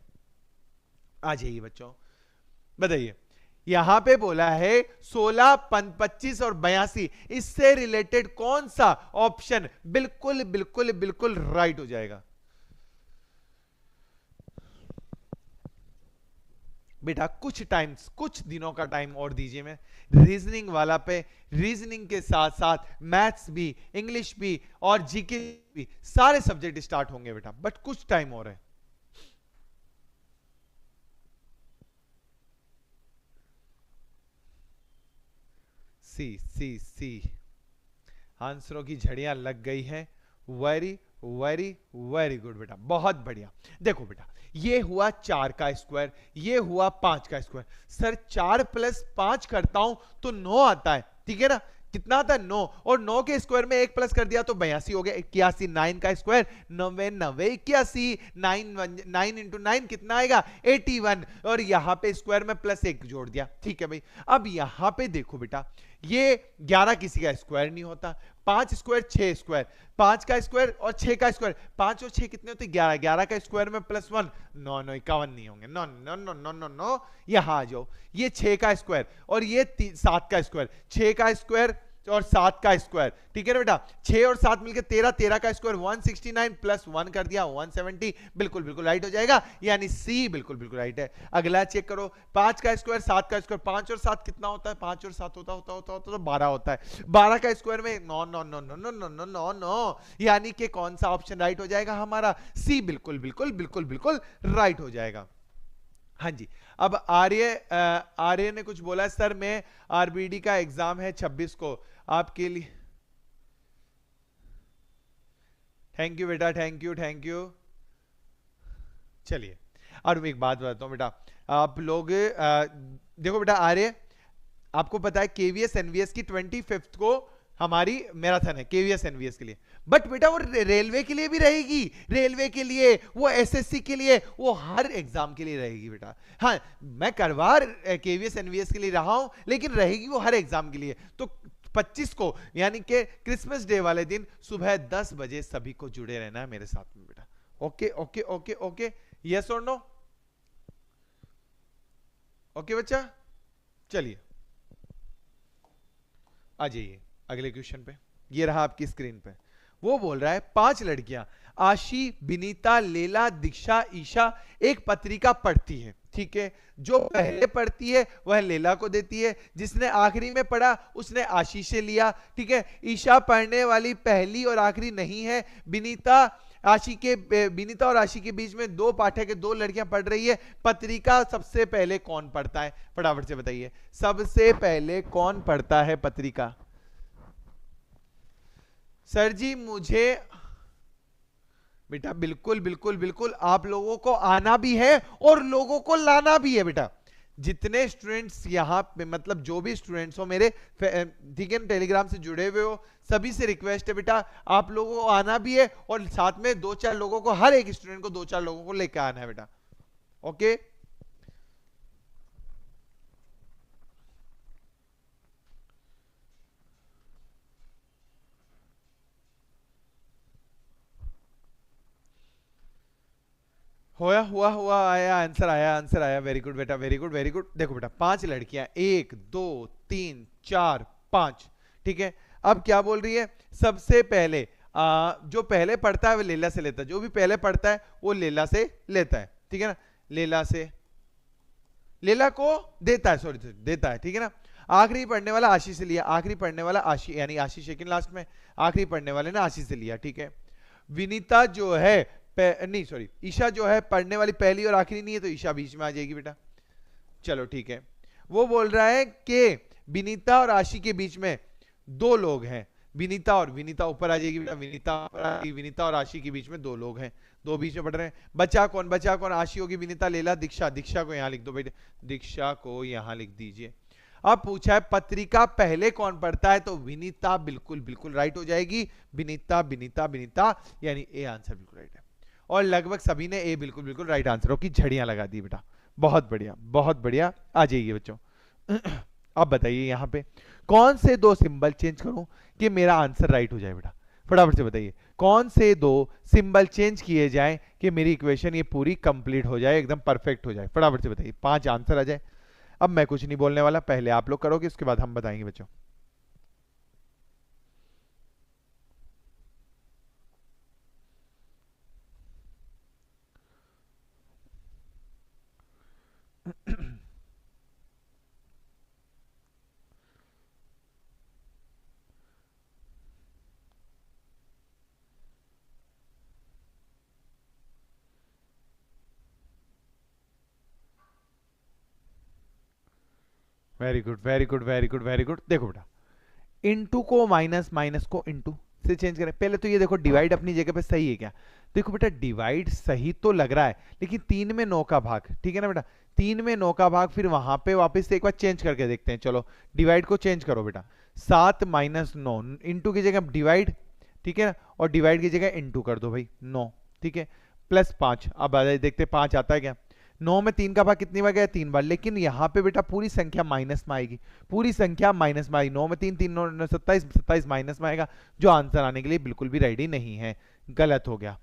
[SPEAKER 1] आ जाइए बच्चों, बताइए। यहां पे बोला है 16, 25 और 82, इससे रिलेटेड कौन सा ऑप्शन बिल्कुल बिल्कुल बिल्कुल राइट हो जाएगा? बेटा कुछ दिनों का टाइम और दीजिए, मैं रीजनिंग वाला पे, रीजनिंग के साथ साथ मैथ्स भी, इंग्लिश भी और जीके भी, सारे सब्जेक्ट स्टार्ट होंगे बेटा, बट कुछ टाइम और है। सी सी सी, आंसरों की झड़ियां लग गई हैं। वेरी वेरी वेरी गुड बेटा, बहुत बढ़िया। देखो बेटा, ये हुआ 4 का स्क्वायर, ये हुआ 5 का स्क्वायर। सर 4 प्लस 5 करता हूं तो 9 आता है, ठीक है ना। कितना आता है? 9। और 9 के स्क्वायर में 1 प्लस कर दिया तो 82 हो गया। 81, 9 का स्क्वायर 9 9 81, 9 इंटू 9 कितना आएगा? 81। और यहां पे स्क्वायर में प्लस 1 जोड़ दिया, ठीक है भाई। अब यहां पे देखो बेटा, ये 11 किसी का स्क्वायर नहीं होता, 5 स्क्वायर 6 स्क्वायर, 5 का स्क्वायर और 6 का स्क्वायर, 5 और 6 कितने होते? 11, 11 का स्क्वायर में प्लस 1, 9 9 51 नहीं होंगे, no no no no no no. यहां आ जाओ, ये 6 का स्क्वायर और ये 7 का स्क्वायर, 6 का स्क्वायर और 7 का स्क्वायर, ठीक है ना बेटा। 6 और 7 मिलकर 13, 13 का स्क्वायर 169 प्लस 1 कर दिया 170, बिल्कुल बिल्कुल राइट हो जाएगा, यानी सी बिल्कुल बिल्कुल राइट है। अगला चेक करो, 5 का स्क्वायर 7 का स्क्वायर, 5 और 7 कितना होता है? 5 और 7 होता तो 12 होता है। 12 का स्क्वायर में no no no no no no no no no, यानी कि कौन सा ऑप्शन राइट हो जाएगा हमारा? सी बिल्कुल बिल्कुल बिल्कुल बिल्कुल राइट हो जाएगा। हाँ जी, अब आर्य ने कुछ बोला, सर मैं आरबीडी का एग्जाम है 26 को, आपके लिए। थैंक यू बेटा, थैंक यू थैंक यू। चलिए, और मैं एक बात बताता हूं बेटा, आप लोग देखो बेटा, आर्य आपको पता है केवीएस एनवीएस की 25 को हमारी मैराथन है, केवीएस एनवीएस के लिए। बट बेटा वो रेलवे के लिए भी रहेगी, रेलवे के लिए, वो एसएससी के लिए, वो हर एग्जाम के लिए रहेगी बेटा। हाँ, मैं करवा केवीएस एनवीएस के लिए रहा हूं, लेकिन रहेगी वो हर एग्जाम के लिए। तो 25 को यानी कि क्रिसमस डे वाले दिन सुबह 10 बजे सभी को जुड़े रहना है मेरे साथ में बेटा। Okay okay okay okay, yes और नो? ओके बच्चा, चलिए आ जाइए अगले क्वेश्चन पे। ये रहा आपकी स्क्रीन पे, वो बोल रहा है 5 लड़कियां आशी, बिनीता, लेला, दीक्षा, ईशा एक पत्रिका पढ़ती है, ठीक है। जो पहले पढ़ती है वह लेला को देती है, जिसने आखिरी में पढ़ा उसने आशीष से लिया, ठीक है। ईशा पढ़ने वाली पहली और आखिरी नहीं है। बिनीता और आशी के बीच में 2 पाठक है, 2 लड़कियां पढ़ रही है। पत्रिका सबसे पहले कौन पढ़ता है? फटाफट से बताइए, सबसे पहले कौन पढ़ता है पत्रिका? सर जी मुझे बेटा बिल्कुल बिल्कुल बिल्कुल आप लोगों को आना भी है और लोगों को लाना भी है बेटा। जितने स्टूडेंट्स यहां पे, मतलब जो भी स्टूडेंट्स हो मेरे, ठीक है, टेलीग्राम से जुड़े हुए हो, सभी से रिक्वेस्ट है बेटा, आप लोगों को आना भी है और साथ में 2-4 लोगों को, हर एक स्टूडेंट को 2-4 लोगों को लेकर आना है बेटा। ओके, हुआ आया आंसर आया, वेरी गुड बेटा, वेरी गुड वेरी गुड। देखो बेटा, 5 लड़कियां, 1 2 3 4 5, ठीक है। अब क्या बोल रही है, सबसे पहले जो पहले पढ़ता है वो लेला से लेता है, जो भी पहले पढ़ता है वो लेला से लेता है, ठीक है ना, लेला से लेला को देता है, सॉरी देता है, ठीक है ना। आखिरी पढ़ने वाला आशी से लिया, आखिरी पढ़ने वाला आशी, यानी आशी सेकंड लास्ट में, आखिरी पढ़ने वाले ने आशी से लिया, ठीक है। विनीता जो है नहीं सॉरी ईशा जो है पढ़ने वाली पहली और आखिरी नहीं है, तो ईशा बीच में आ जाएगी बेटा। चलो ठीक है, वो बोल रहा है कि विनीता और आशी के बीच में दो लोग हैं, विनीता ऊपर आ जाएगी बेटा, विनीता और आशी के बीच में दो लोग हैं, दो बीच में पढ़ रहे हैं। बचा कौन, आशी होगी, विनीता, लेला, दीक्षा को यहां लिख दो बेटे, दीक्षा को यहां लिख दीजिए। अब पूछा है पत्रिका पहले कौन पढ़ता है, तो विनीता बिल्कुल राइट हो जाएगी, विनीता यानी ए आंसर बिल्कुल राइट है। और लगभग सभी ने ए बिल्कुल राइट आंसरों की झड़ियां लगा दी बेटा, बहुत बढ़िया आ जाइए बच्चों। अब बताइए यहां पे कौन से दो सिंबल चेंज करूं कि मेरा आंसर राइट हो जाए बेटा, फटाफट से बताइए कौन से दो सिंबल चेंज किए जाएं कि मेरी इक्वेशन ये पूरी कंप्लीट हो जाए, एकदम परफेक्ट हो जाए, फटाफट से बताइए, 5 आंसर आ जाए। अब मैं कुछ नहीं बोलने वाला, पहले आप लोग करोगे, उसके बाद हम बताएंगे बच्चों। Very good. देखो बेटा, इनटू को माइनस को इनटू से चेंज करें। पहले तो ये देखो डिवाइड अपनी जगह पे सही है क्या, देखो बेटा डिवाइड सही तो लग रहा है, लेकिन 3 में 9 का भाग, ठीक है ना बेटा, 3 में 9 का भाग, फिर वहां पे वापस से एक बार चेंज करके देखते हैं। चलो डिवाइड को चेंज करो बेटा, 7 माइनस 9, इंटू की जगह डिवाइड, ठीक है ना, और डिवाइड की जगह इंटू कर दो भाई 9, ठीक है, प्लस 5। अब देखते 5 आता है क्या, 9 में 3 का भाग कितनी बार गया, 3 बार, लेकिन यहाँ पे बेटा पूरी संख्या माइनस में आएगी, पूरी संख्या माइनस में आएगी, 9 में 3 3 9 27 माइनस में आएगा, जो आंसर आने के लिए बिल्कुल भी रेडी नहीं है, गलत हो गया।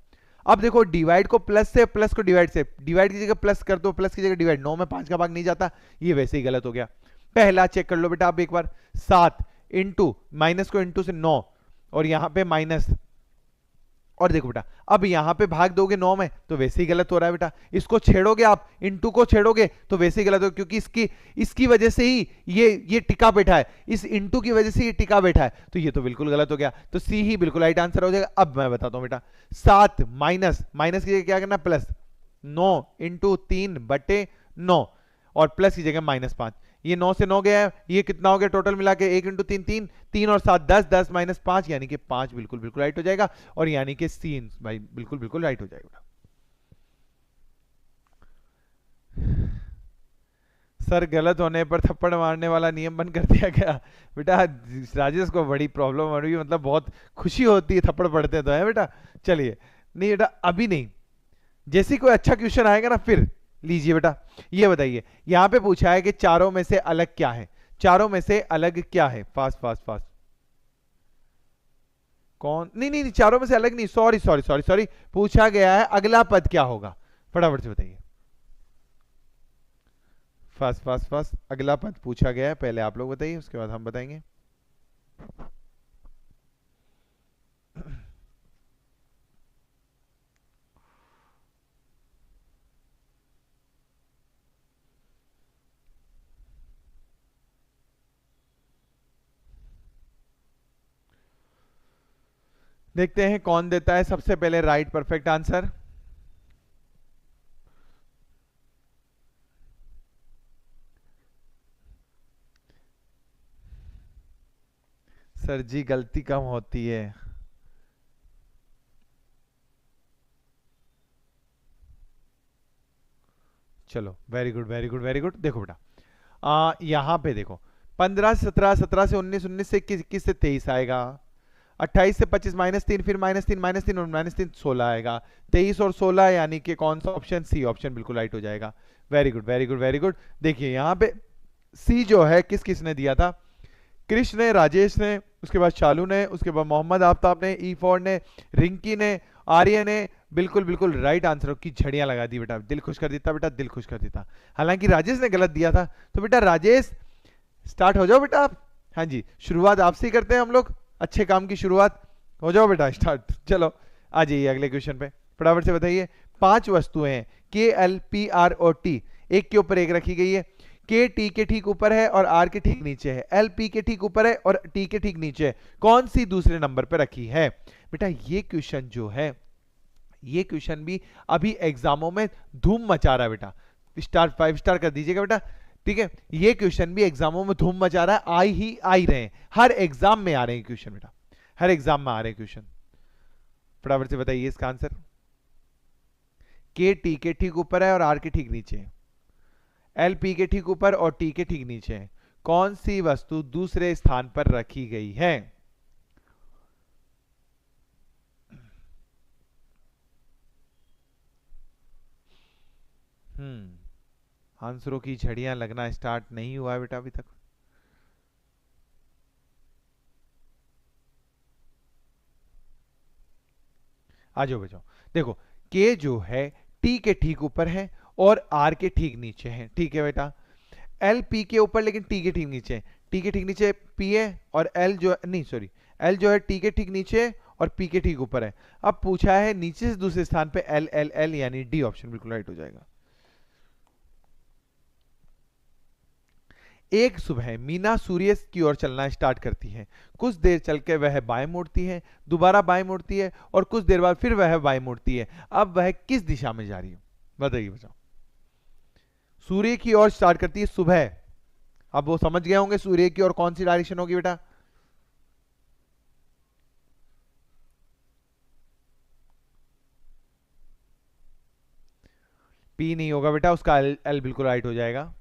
[SPEAKER 1] अब देखो डिवाइड को प्लस से, प्लस को डिवाइड से, डिवाइड की जगह प्लस कर दो, प्लस की जगह डिवाइड, 9 में 5 का भाग नहीं जाता, ये वैसे ही गलत हो गया। पहला चेक कर लो बेटा आप एक बार, 7 इंटू माइनस को इंटू से 9, और यहां पे माइनस, और देखो बेटा अब यहां पे भाग दोगे 9 में तो वैसे ही गलत हो रहा है बेटा, इसको छेड़ोगे आप, इनटू को छेड़ोगे तो वैसे ही गलत हो, क्योंकि इसकी वजह से ही ये टिका बैठा है, इस इनटू की वजह से ये टिका बैठा है, तो ये तो बिल्कुल गलत हो गया, तो सी ही बिल्कुल राइट आंसर हो जाएगा। अब मैं बताता हूं बेटा, 7 माइनस की जगह क्या करना, प्लस 9 इंटू 3/9, और प्लस की जगह -5, ये 9 से 9 गया है, ये कितना हो गया टोटल मिला के, 1 इंटू 3 3 और 7 10, 10 माइनस 5 यानी कि 5 बिल्कुल राइट हो जाएगा, और यानी कि सी भाई बिल्कुल राइट हो जाएगा। सर गलत होने पर थप्पड़ मारने वाला नियम बंद कर दिया गया। बेटा राजेश को बड़ी प्रॉब्लम हो रही है, मतलब बहुत खुशी होती है थप्पड़ पड़ते तो है बेटा। चलिए नहीं बेटा अभी नहीं, जैसे कोई अच्छा क्वेश्चन आएगा ना फिर लीजिए बेटा। ये बताइए यहां पे पूछा है कि चारों में से अलग क्या है, चारों में से अलग क्या है, फास्ट कौन, नहीं चारों में से अलग नहीं, सॉरी पूछा गया है अगला पद क्या होगा, फटाफट से बताइए, फास्ट अगला पद पूछा गया है, पहले आप लोग बताइए उसके बाद हम बताएंगे। देखते हैं कौन देता है सबसे पहले राइट परफेक्ट आंसर। सर जी गलती कम होती है, चलो वेरी गुड। देखो बेटा यहां पे देखो 15 से 17, 17 से 19, 19 से 21, 21 से 23 आएगा, 28 से 25 -3, फिर -3 और -3 16 आएगा, 23 और 16 यानी कि कौन सा ऑप्शन, सी ऑप्शन बिल्कुल राइट हो जाएगा। Very good. देखिए यहाँ पे सी जो है किस किसने दिया था, कृष्ण ने, राजेश ने, उसके बाद शालू ने, उसके बाद मोहम्मद आफ्ताब ने, E4 ने, रिंकी ने, आर्य ने, बिल्कुल राइट आंसर की झड़ियां लगा दी बेटा, दिल खुश कर देता बेटा, दिल खुश कर देता। हालांकि राजेश ने गलत दिया था, तो बेटा राजेश स्टार्ट हो जाओ बेटा आप, हाँ जी शुरुआत आपसे ही करते हैं हम लोग। अच्छे काम की शुरुआत, हो जाओ बेटा स्टार्ट। चलो आ जाइए अगले क्वेश्चन पे, फटाफट से बताइए। 5 वस्तुएं हैं के एल पी आर और टी, एक के ऊपर एक रखी गई है। के टी के ठीक ऊपर है और आर के ठीक नीचे है, एल पी के ठीक ऊपर है और टी के ठीक नीचे है, कौन सी दूसरे नंबर पे रखी है? बेटा ये क्वेश्चन जो है, ये क्वेश्चन भी अभी एग्जामों में धूम मचा रहा है बेटा, स्टार 5 स्टार कर दीजिएगा बेटा, ठीक है। ये क्वेश्चन भी एग्जामों में धूम मचा रहा है, आ ही रहे हैं, हर एग्जाम में आ रहे हैं क्वेश्चन बेटा, हर एग्जाम में आ रहे हैं क्वेश्चन। फटाफट से बताइए इसका आंसर। के टी के ठीक ऊपर है और आर के ठीक नीचे है, एल पी के ठीक ऊपर और टी के ठीक नीचे है, कौन सी वस्तु दूसरे स्थान पर रखी गई है? आंसरों की झड़ियां लगना स्टार्ट नहीं हुआ है बेटा अभी तक। आ जाओ बचाओ, देखो के जो है टी के ठीक ऊपर है और आर के ठीक नीचे है, ठीक है बेटा। एल पी के ऊपर लेकिन टी के ठीक नीचे है, टी के ठीक नीचे पी है, और एल जो नहीं सॉरी, एल जो है टी के ठीक नीचे है और पी के ठीक ऊपर है। अब पूछा है नीचे से दूसरे स्थान पे एल एल एल, यानी डी ऑप्शन बिल्कुल राइट हो जाएगा। एक सुबह मीना सूर्य की ओर चलना स्टार्ट करती है, कुछ देर चलकर वह बाएं मुड़ती है, दोबारा बाएं मुड़ती है और कुछ देर बाद फिर वह बाएं मुड़ती है, अब वह किस दिशा में जा रही है? बताइए बच्चों। सूर्य की ओर स्टार्ट करती है सुबह, अब वो समझ गए होंगे सूर्य की ओर कौन सी डायरेक्शन होगी बेटा? पी नहीं होगा बेटा, उसका एल, एल बिल्कुल राइट हो जाएगा।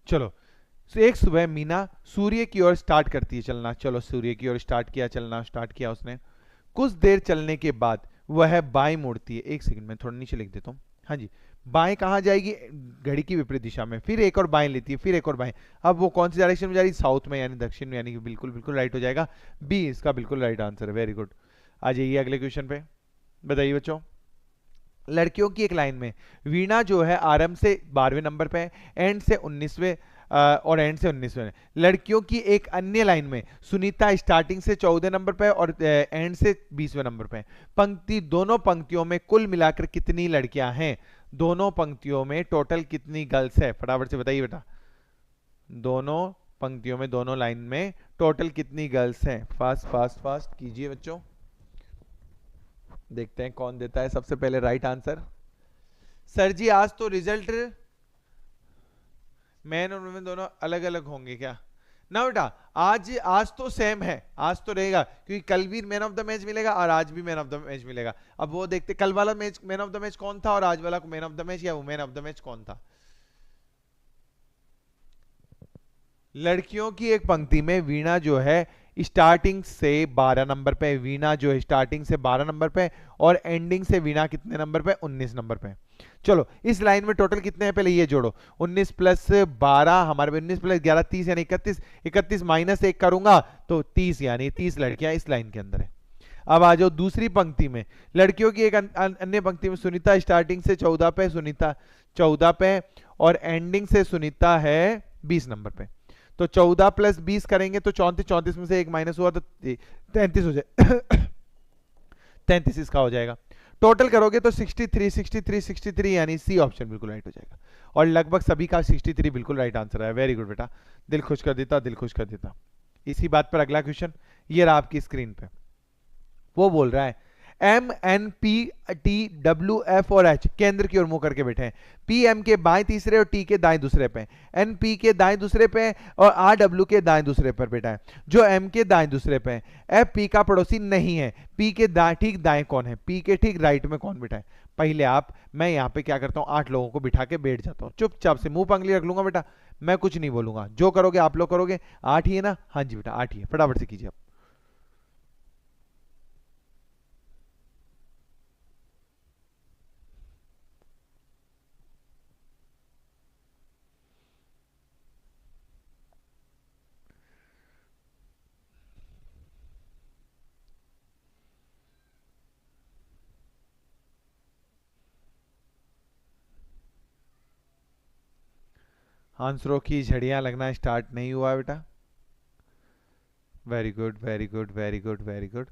[SPEAKER 1] चलो, तो एक सुबह मीना सूर्य की ओर स्टार्ट करती है चलना, चलो सूर्य की ओर स्टार्ट किया, चलना स्टार्ट किया उसने, कुछ देर चलने के बाद वह बाएं मुड़ती है, एक सेकंड में थोड़ा नीचे लिख देता हूँ। हाँ जी, बाएं कहाँ जाएगी? घड़ी की विपरीत दिशा में, फिर एक और बाएं लेती है, फिर एक और बाएं, अब वो कौन सी डायरेक्शन में जा रही है? साउथ में, यानी दक्षिण में, यानी कि बिल्कुल बिल्कुल राइट हो जाएगा, बी इसका बिल्कुल राइट आंसर है। Very good. आ जाइए अगले क्वेश्चन पे, बताइए बच्चों। लड़कियों की एक लाइन में वीणा जो है आरंभ से 12वें नंबर पे है, एंड से 19वें और एंड से 19वें। लड़कियों की एक अन्य लाइन में सुनीता स्टार्टिंग से 14 नंबर पे और एंड से 20वें नंबर पे है। पंक्ति, दोनों पंक्तियों में कुल मिलाकर कितनी लड़कियां हैं? दोनों पंक्तियों में टोटल कितनी गर्ल्स है? फटाफट से बताइए बेटा, दोनों पंक्तियों में, दोनों लाइन में टोटल कितनी गर्ल्स हैं? फास्ट फास्ट फास्ट कीजिए बच्चों, देखते हैं कौन देता है सबसे पहले राइट आंसर। सर जी आज तो रिजल्ट मैन और वुमेन दोनों अलग अलग होंगे क्या? ना बेटा, आज आज तो सेम है, आज तो रहेगा, क्योंकि कल भी मैन ऑफ द मैच मिलेगा और आज भी मैन ऑफ द मैच मिलेगा। अब वो देखते कल वाला match man of the match कौन था और आज वाला मैन ऑफ द मैच या वुमेन ऑफ द मैच कौन था। लड़कियों की एक पंक्ति में वीणा जो है स्टार्टिंग से 12 नंबर पे, वीणा जो है स्टार्टिंग से 12 नंबर पे और एंडिंग से वीणा कितने नंबर पे? 19 नंबर पे। चलो इस लाइन में टोटल कितने हैं पहले ये जोड़ो, 19 प्लस 12 हमारे 19 प्लस 11 30 यानी 31, 31 माइनस 1 करूंगा तो 30, यानी 30 लड़कियां इस लाइन के अंदर है। अब आ जाओ दूसरी पंक्ति में, लड़कियों की एक अन्य पंक्ति में सुनीता स्टार्टिंग से 14 पे, सुनीता 14 पे और एंडिंग से सुनीता है 20 नंबर पे। तो 14 प्लस 20 करेंगे तो 34, 34 में से एक माइनस हुआ तो 33 हो जाए 33 इसका हो जाएगा। टोटल करोगे तो 63 63 63, यानी सी ऑप्शन बिल्कुल राइट हो जाएगा। और लगभग सभी का 63 बिल्कुल राइट आंसर है। वेरी गुड बेटा, दिल खुश कर देता, दिल खुश कर देता। इसी बात पर अगला क्वेश्चन ये रहा आपकी स्क्रीन पे, वो बोल रहा है M N P T W F और एच केंद्र की ओर मुंह करके बैठे हैं, पी एम के बाएं तीसरे और टी के दाएं दूसरे पे, एन पी के दाएं दूसरे पे और आर डब्ल्यू के दाएं दूसरे पर बैठा है, जो एम के दाएं दूसरे पे है। एफ पी का पड़ोसी नहीं है, पी के ठीक दाएं कौन है? पी के ठीक राइट में कौन बैठा है? पहले आप, मैं यहाँ पे क्या करता हूँ 8 लोगों को बिठा के बैठ जाता हूँ, चुपचाप से मुंह पंगली रख लूंगा बेटा, मैं कुछ नहीं बोलूंगा, जो करोगे आप लोग करोगे। 8 ही है ना? हाँ जी बेटा 8 ही है, फटाफट से कीजिए आप। आंसरों की झड़ियां लगना स्टार्ट नहीं हुआ बेटा। Very good very good very good very good.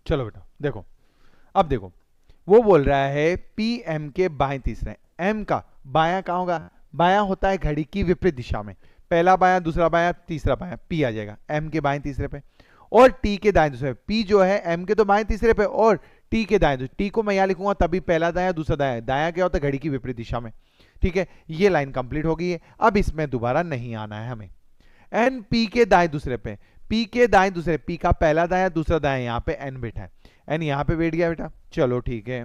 [SPEAKER 1] चलो बेटा देखो, अब देखो वो बोल रहा है पी एम के बाएं तीसरे। एम का बायां कहां होगा? बायां होता है घड़ी की विपरीत दिशा में, पहला बायां दूसरा बायां तीसरा बायां, पी आ जाएगा एम के बाएं तीसरे पे। और टी के दाएं दूसरे पे, पी जो है एम के तो बाएं तीसरे पे और टी के दाएं दूसरे। टी को मैं यहां लिखूंगा तभी पहला दायां दूसरा दायां, दायां क्या होता है घड़ी की विपरीत दिशा में। ठीक है, ये लाइन कंप्लीट हो गई है, अब इसमें दोबारा नहीं आना है हमें। एन पी के दाएं दूसरे पे, पी के दाएं दूसरे, पी का पहला दायां दूसरा दायां, यहां पे एन बैठा है, एन यहां पे बैठ गया बेटा। चलो ठीक है,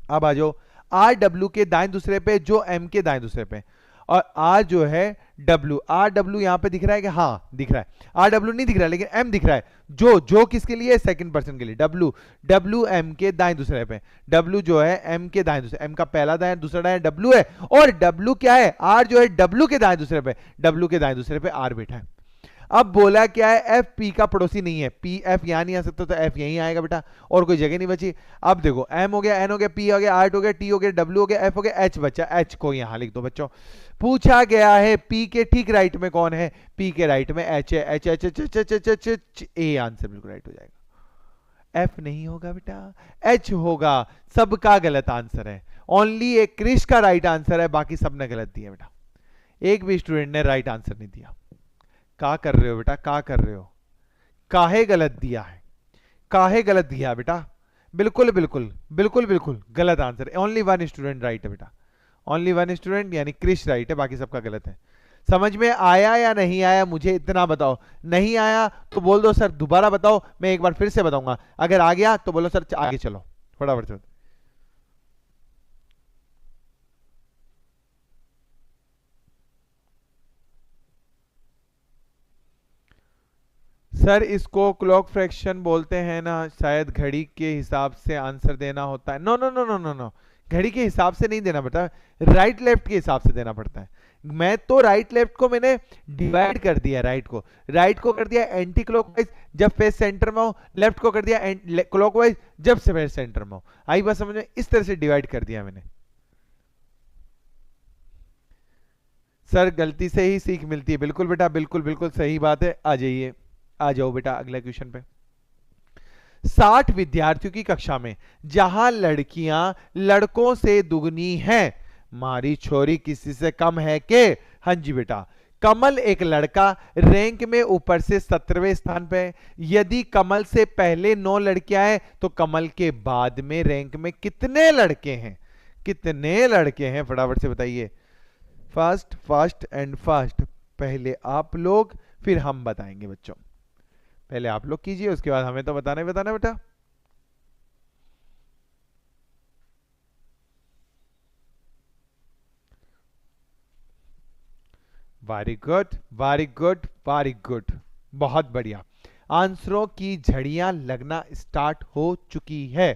[SPEAKER 1] अब आ जाओ आर डब्ल्यू के दाएं दूसरे पे जो एम के दाएं दूसरे पे, और आर जो है डब्ल्यू, आर डब्ल्यू यहां पे दिख रहा है कि हाँ दिख रहा है, आर डब्ल्यू नहीं दिख रहा है लेकिन एम दिख रहा है। जो जो किसके लिए? सेकंड पर्सन के लिए, डब्ल्यू, डब्ल्यू एम के दाएं दूसरे पे, डब्ल्यू जो है एम के दाएं दूसरे, एम का पहला दाएं दूसरा दाएं डब्ल्यू है, और डब्ल्यू क्या है? आर जो है डब्ल्यू के दाएं दूसरे पे, डब्ल्यू के दाएं दूसरे पे आर बैठा है। अब बोला क्या है? एफ पी का पड़ोसी नहीं है, पी एफ यहां नहीं आ सकता तो एफ यहीं आएगा बेटा, और कोई जगह नहीं बची। अब देखो एम हो गया, एन हो गया, पी हो गया, आर हो गया, टी हो गया, डब्ल्यू हो गया, एफ हो गया, एच बचा, एच को यहां लिख दो बच्चों। पूछा गया है पी के ठीक राइट में कौन है? पी के राइट में एच है, H H H H H H H H, A answer बिल्कुल राइट हो जाएगा। एफ नहीं होगा बेटा, एच होगा, सबका गलत आंसर है, ओनली एक क्रिश का राइट आंसर है, बाकी सबने गलत दिया बेटा, एक भी स्टूडेंट ने राइट आंसर नहीं दिया। का कर रहे हो बेटा, का कर रहे हो? काहे गलत दिया है, काहे गलत दिया बेटा? बिल्कुल बिल्कुल बिल्कुल बिल्कुल गलत answer, only one student right है बेटा, ओनली वन स्टूडेंट यानी क्रिश राइट है, बाकी सबका गलत है। समझ में आया या नहीं आया मुझे इतना बताओ, नहीं आया तो बोल दो सर दोबारा बताओ, मैं एक बार फिर से बताऊंगा, अगर आ गया तो बोलो सर आगे चलो फटाफट से। सर इसको क्लॉक फ्रैक्शन बोलते हैं ना, शायद घड़ी के हिसाब से आंसर देना होता है। No no no no no no, घड़ी के हिसाब से नहीं देना पड़ता, राइट लेफ्ट के हिसाब से देना पड़ता है। मैं तो राइट लेफ्ट को मैंने डिवाइड कर दिया, राइट को कर दिया एंटी क्लॉकवाइज जब फेस सेंटर में हो, लेफ्ट को कर दिया क्लॉकवाइज जब से फेस सेंटर में हो। आई बात समझ में? इस तरह से डिवाइड कर दिया मैंने। सर गलती से ही सीख मिलती है, बिल्कुल बेटा बिल्कुल बिल्कुल सही बात है। आ जाइए, आ जाओ बेटा अगले क्वेश्चन पे। 60 विद्यार्थियों की कक्षा में जहां लड़कियां लड़कों से दुगनी हैं, मारी छोरी किसी से कम है के? हाँ जी बेटा, कमल एक लड़का रैंक में ऊपर से 17वें स्थान पे, यदि कमल से पहले 9 लड़कियां हैं तो कमल के बाद में रैंक में कितने लड़के हैं? कितने लड़के हैं फटाफट से बताइए। फास्ट फास्ट एंड फास्ट, पहले आप लोग फिर हम बताएंगे बच्चों, पहले आप लोग कीजिए उसके बाद हमें तो बताना ही बताना बेटा। Very good very good very good, बहुत बढ़िया। आंसरों की झड़ियां लगना स्टार्ट हो चुकी है,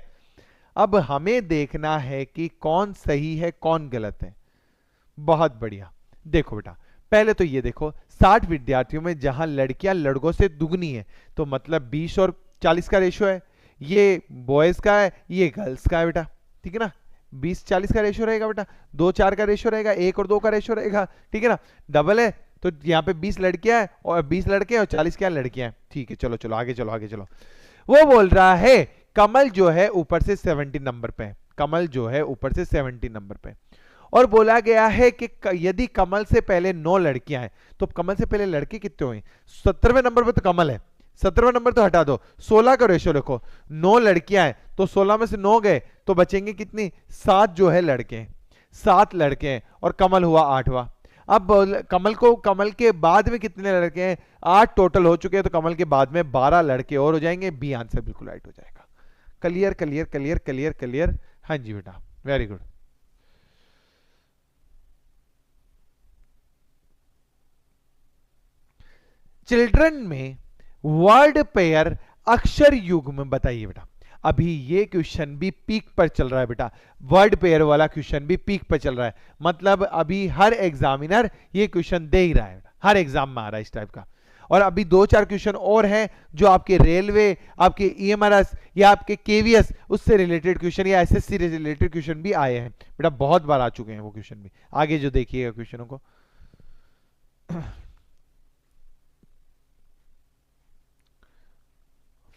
[SPEAKER 1] अब हमें देखना है कि कौन सही है कौन गलत है। बहुत बढ़िया, देखो बेटा पहले तो ये देखो 60 विद्यार्थियों में जहां लड़कियां लड़कों से दुगनी है, तो मतलब 20 और 40 का रेशो है, ये बॉयज का है ये गर्ल्स का है बेटा, ठीक है ना। 20-40 का रेशो रहेगा बेटा, 2-4 का रेशो रहेगा, 1 और 2 का रेशो रहेगा, ठीक है ना। डबल है तो यहाँ पे 20 लड़कियां हैं और 20 लड़के हैं और 40 क्या लड़कियां हैं, ठीक है। चलो चलो आगे चलो आगे चलो। वो बोल रहा है कमल जो है ऊपर से 70 नंबर पे, कमल जो है ऊपर से 70 नंबर पे, और बोला गया है कि यदि कमल से पहले 9 लड़कियां हैं तो कमल से पहले लड़के कितने हुए? 17वें नंबर पे तो कमल है, 17वां नंबर तो हटा दो, 16 का रेशो रखो, 9 लड़कियां हैं तो 16 में से 9 गए तो बचेंगे कितनी? 7 जो है लड़के हैं, 7 लड़के हैं और कमल हुआ 8वां। अब कमल के बाद में कितने लड़के हैं? 8 टोटल हो चुके हैं, तो कमल के बाद में 12 लड़के और हो जाएंगे, बी आंसर बिल्कुल राइट हो जाएगा। Clear clear clear clear clear, हाँ जी बेटा वेरी गुड। चिल्ड्रन में वर्ड पेयर अक्षर युग्म बताइए बेटा। अभी ये क्वेश्चन भी पीक पर चल रहा है बेटा, वर्ड पेयर वाला क्वेश्चन भी पीक पर चल रहा है, मतलब अभी हर एग्जामिनर ये क्वेश्चन दे ही रहा है बेटा, हर एग्जाम में आ रहा है इस टाइप का। और अभी 2-4 क्वेश्चन और हैं जो आपके रेलवे, आपके ईएमआरएस या आपके केवीएस उससे रिलेटेड क्वेश्चन या एसएससी रिलेटेड क्वेश्चन भी आए हैं बेटा, बहुत बार आ चुके हैं वो क्वेश्चन भी। आगे जो देखिएगा क्वेश्चनों को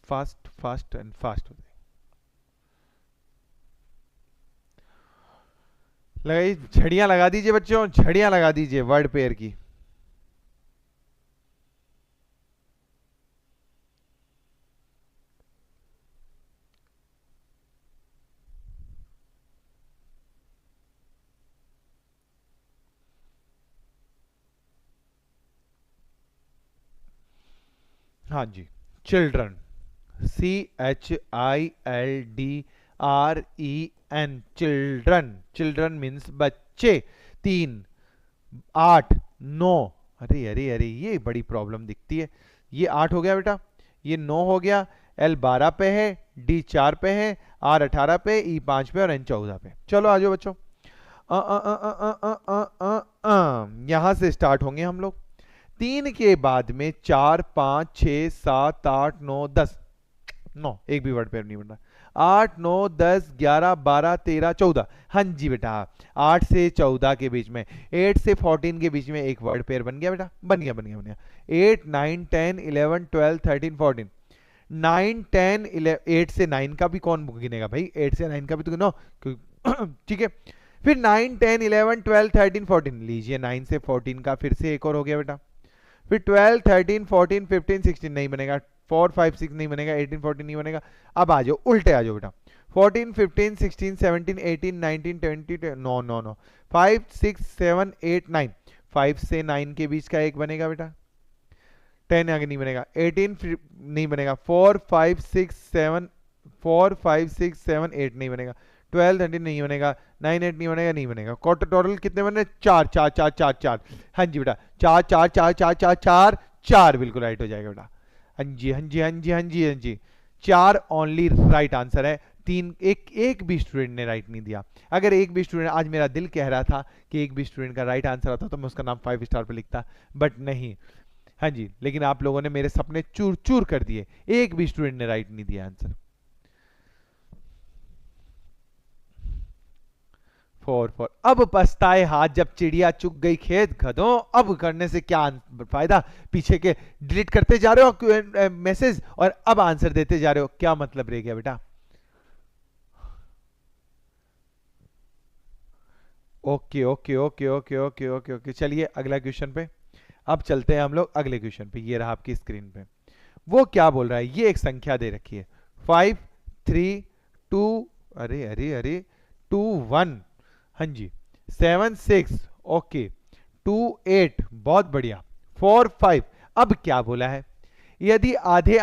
[SPEAKER 1] फास्ट फास्ट एंड फास्ट होते लगाइए, झड़ियां लगा दीजिए बच्चों, झड़ियां लगा दीजिए वर्ड पेयर की। हाँ जी, children, CHILDREN, children, children means बच्चे। 3, 8, 9, अरे अरे अरे ये बड़ी प्रॉब्लम दिखती है। ये 8 हो गया बेटा, ये 9 हो गया, L 12 पे है, D 4 पे है, R 18 पे, E 5 पे और N 14 पे। चलो आ जाओ बच्चों, यहां से स्टार्ट होंगे हम लोग। 3 के बाद में 4, 5, 6, 7, 8, 9, 10, 9 एक भी वर्ड पेयर नहीं बन रहा। 8, 9, 10, 11, 12, 13, 14। हाँ जी बेटा, 8 से 14 के बीच में, 8 से 14 के बीच में एक वर्ड पेयर बन गया बेटा, बन गया बन गया बन गया। 8, 9, 10, 11, 12, 13, 14। 9, 10, 11, 8 से 9 का भी कौन गिनेगा भाई, 8 से 9 का भी तो गिनो। ठीक है, फिर 9, 10, 11, 12, 13, 14 लीजिए, 9 से 14 का फिर से एक और हो गया बेटा। फिर 12, 13, 14, 15, 16 नहीं बनेगा, 4, 5, 6 नहीं बनेगा, 18, 14 नहीं बनेगा। अब आ जाओ उल्टे आ जाओ बेटा, 14, 15, 16, 17, 18, 19, 20, नो नो नो, 5, 6, 7, 8, 9। 5 से 9 के बीच का एक बनेगा बेटा, 10 आगे नहीं बनेगा, 18 नहीं बनेगा, 4, 5, 6, 7, 4, 5, 6, 7, 8 नहीं बनेगा, 12, 13 नहीं बनेगा, 9, 8 नहीं बनेगा, नहीं बनेगा। टोटल कितने बने, 4, 4, 4, 4, 4। हाँ जी बेटा, 4, 4, 4, 4, 4, 4, 4 बिल्कुल राइट हो जाएगा बेटा। हाँ जी हाँ जी हाँ जी हाँ जी हाँ जी, 4 ओनली राइट आंसर है। 3, एक भी स्टूडेंट ने राइट नहीं दिया। अगर एक भी स्टूडेंट, आज मेरा दिल कह रहा था कि एक भी स्टूडेंट का राइट आंसर आता तो मैं उसका नाम 5 स्टार पे लिखता, बट नहीं। हाँ जी, लेकिन आप लोगों ने मेरे सपने चूर चूर कर दिए, एक भी स्टूडेंट ने राइट नहीं दिया आंसर। 4 अब पछताए हाथ जब चिड़िया चुग गई खेत गधों, अब करने से क्या फायदा, पीछे के डिलीट करते जा रहे हो मैसेज और अब आंसर देते जा रहे हो, क्या मतलब रह गया बेटा। Okay okay okay okay okay okay okay, चलिए अगला क्वेश्चन पे। अब चलते हैं हम लोग अगले क्वेश्चन पे। ये रहा आपकी स्क्रीन पे, वो क्या बोल रहा है, ये एक संख्या दे रखी है 5, 3, 2, अरे अरे अरे 2, 1, हाँ जी, 7, 6, ओके, 2, 8, बहुत बढ़िया, 4, 5। अब क्या बोला है, यदि आधे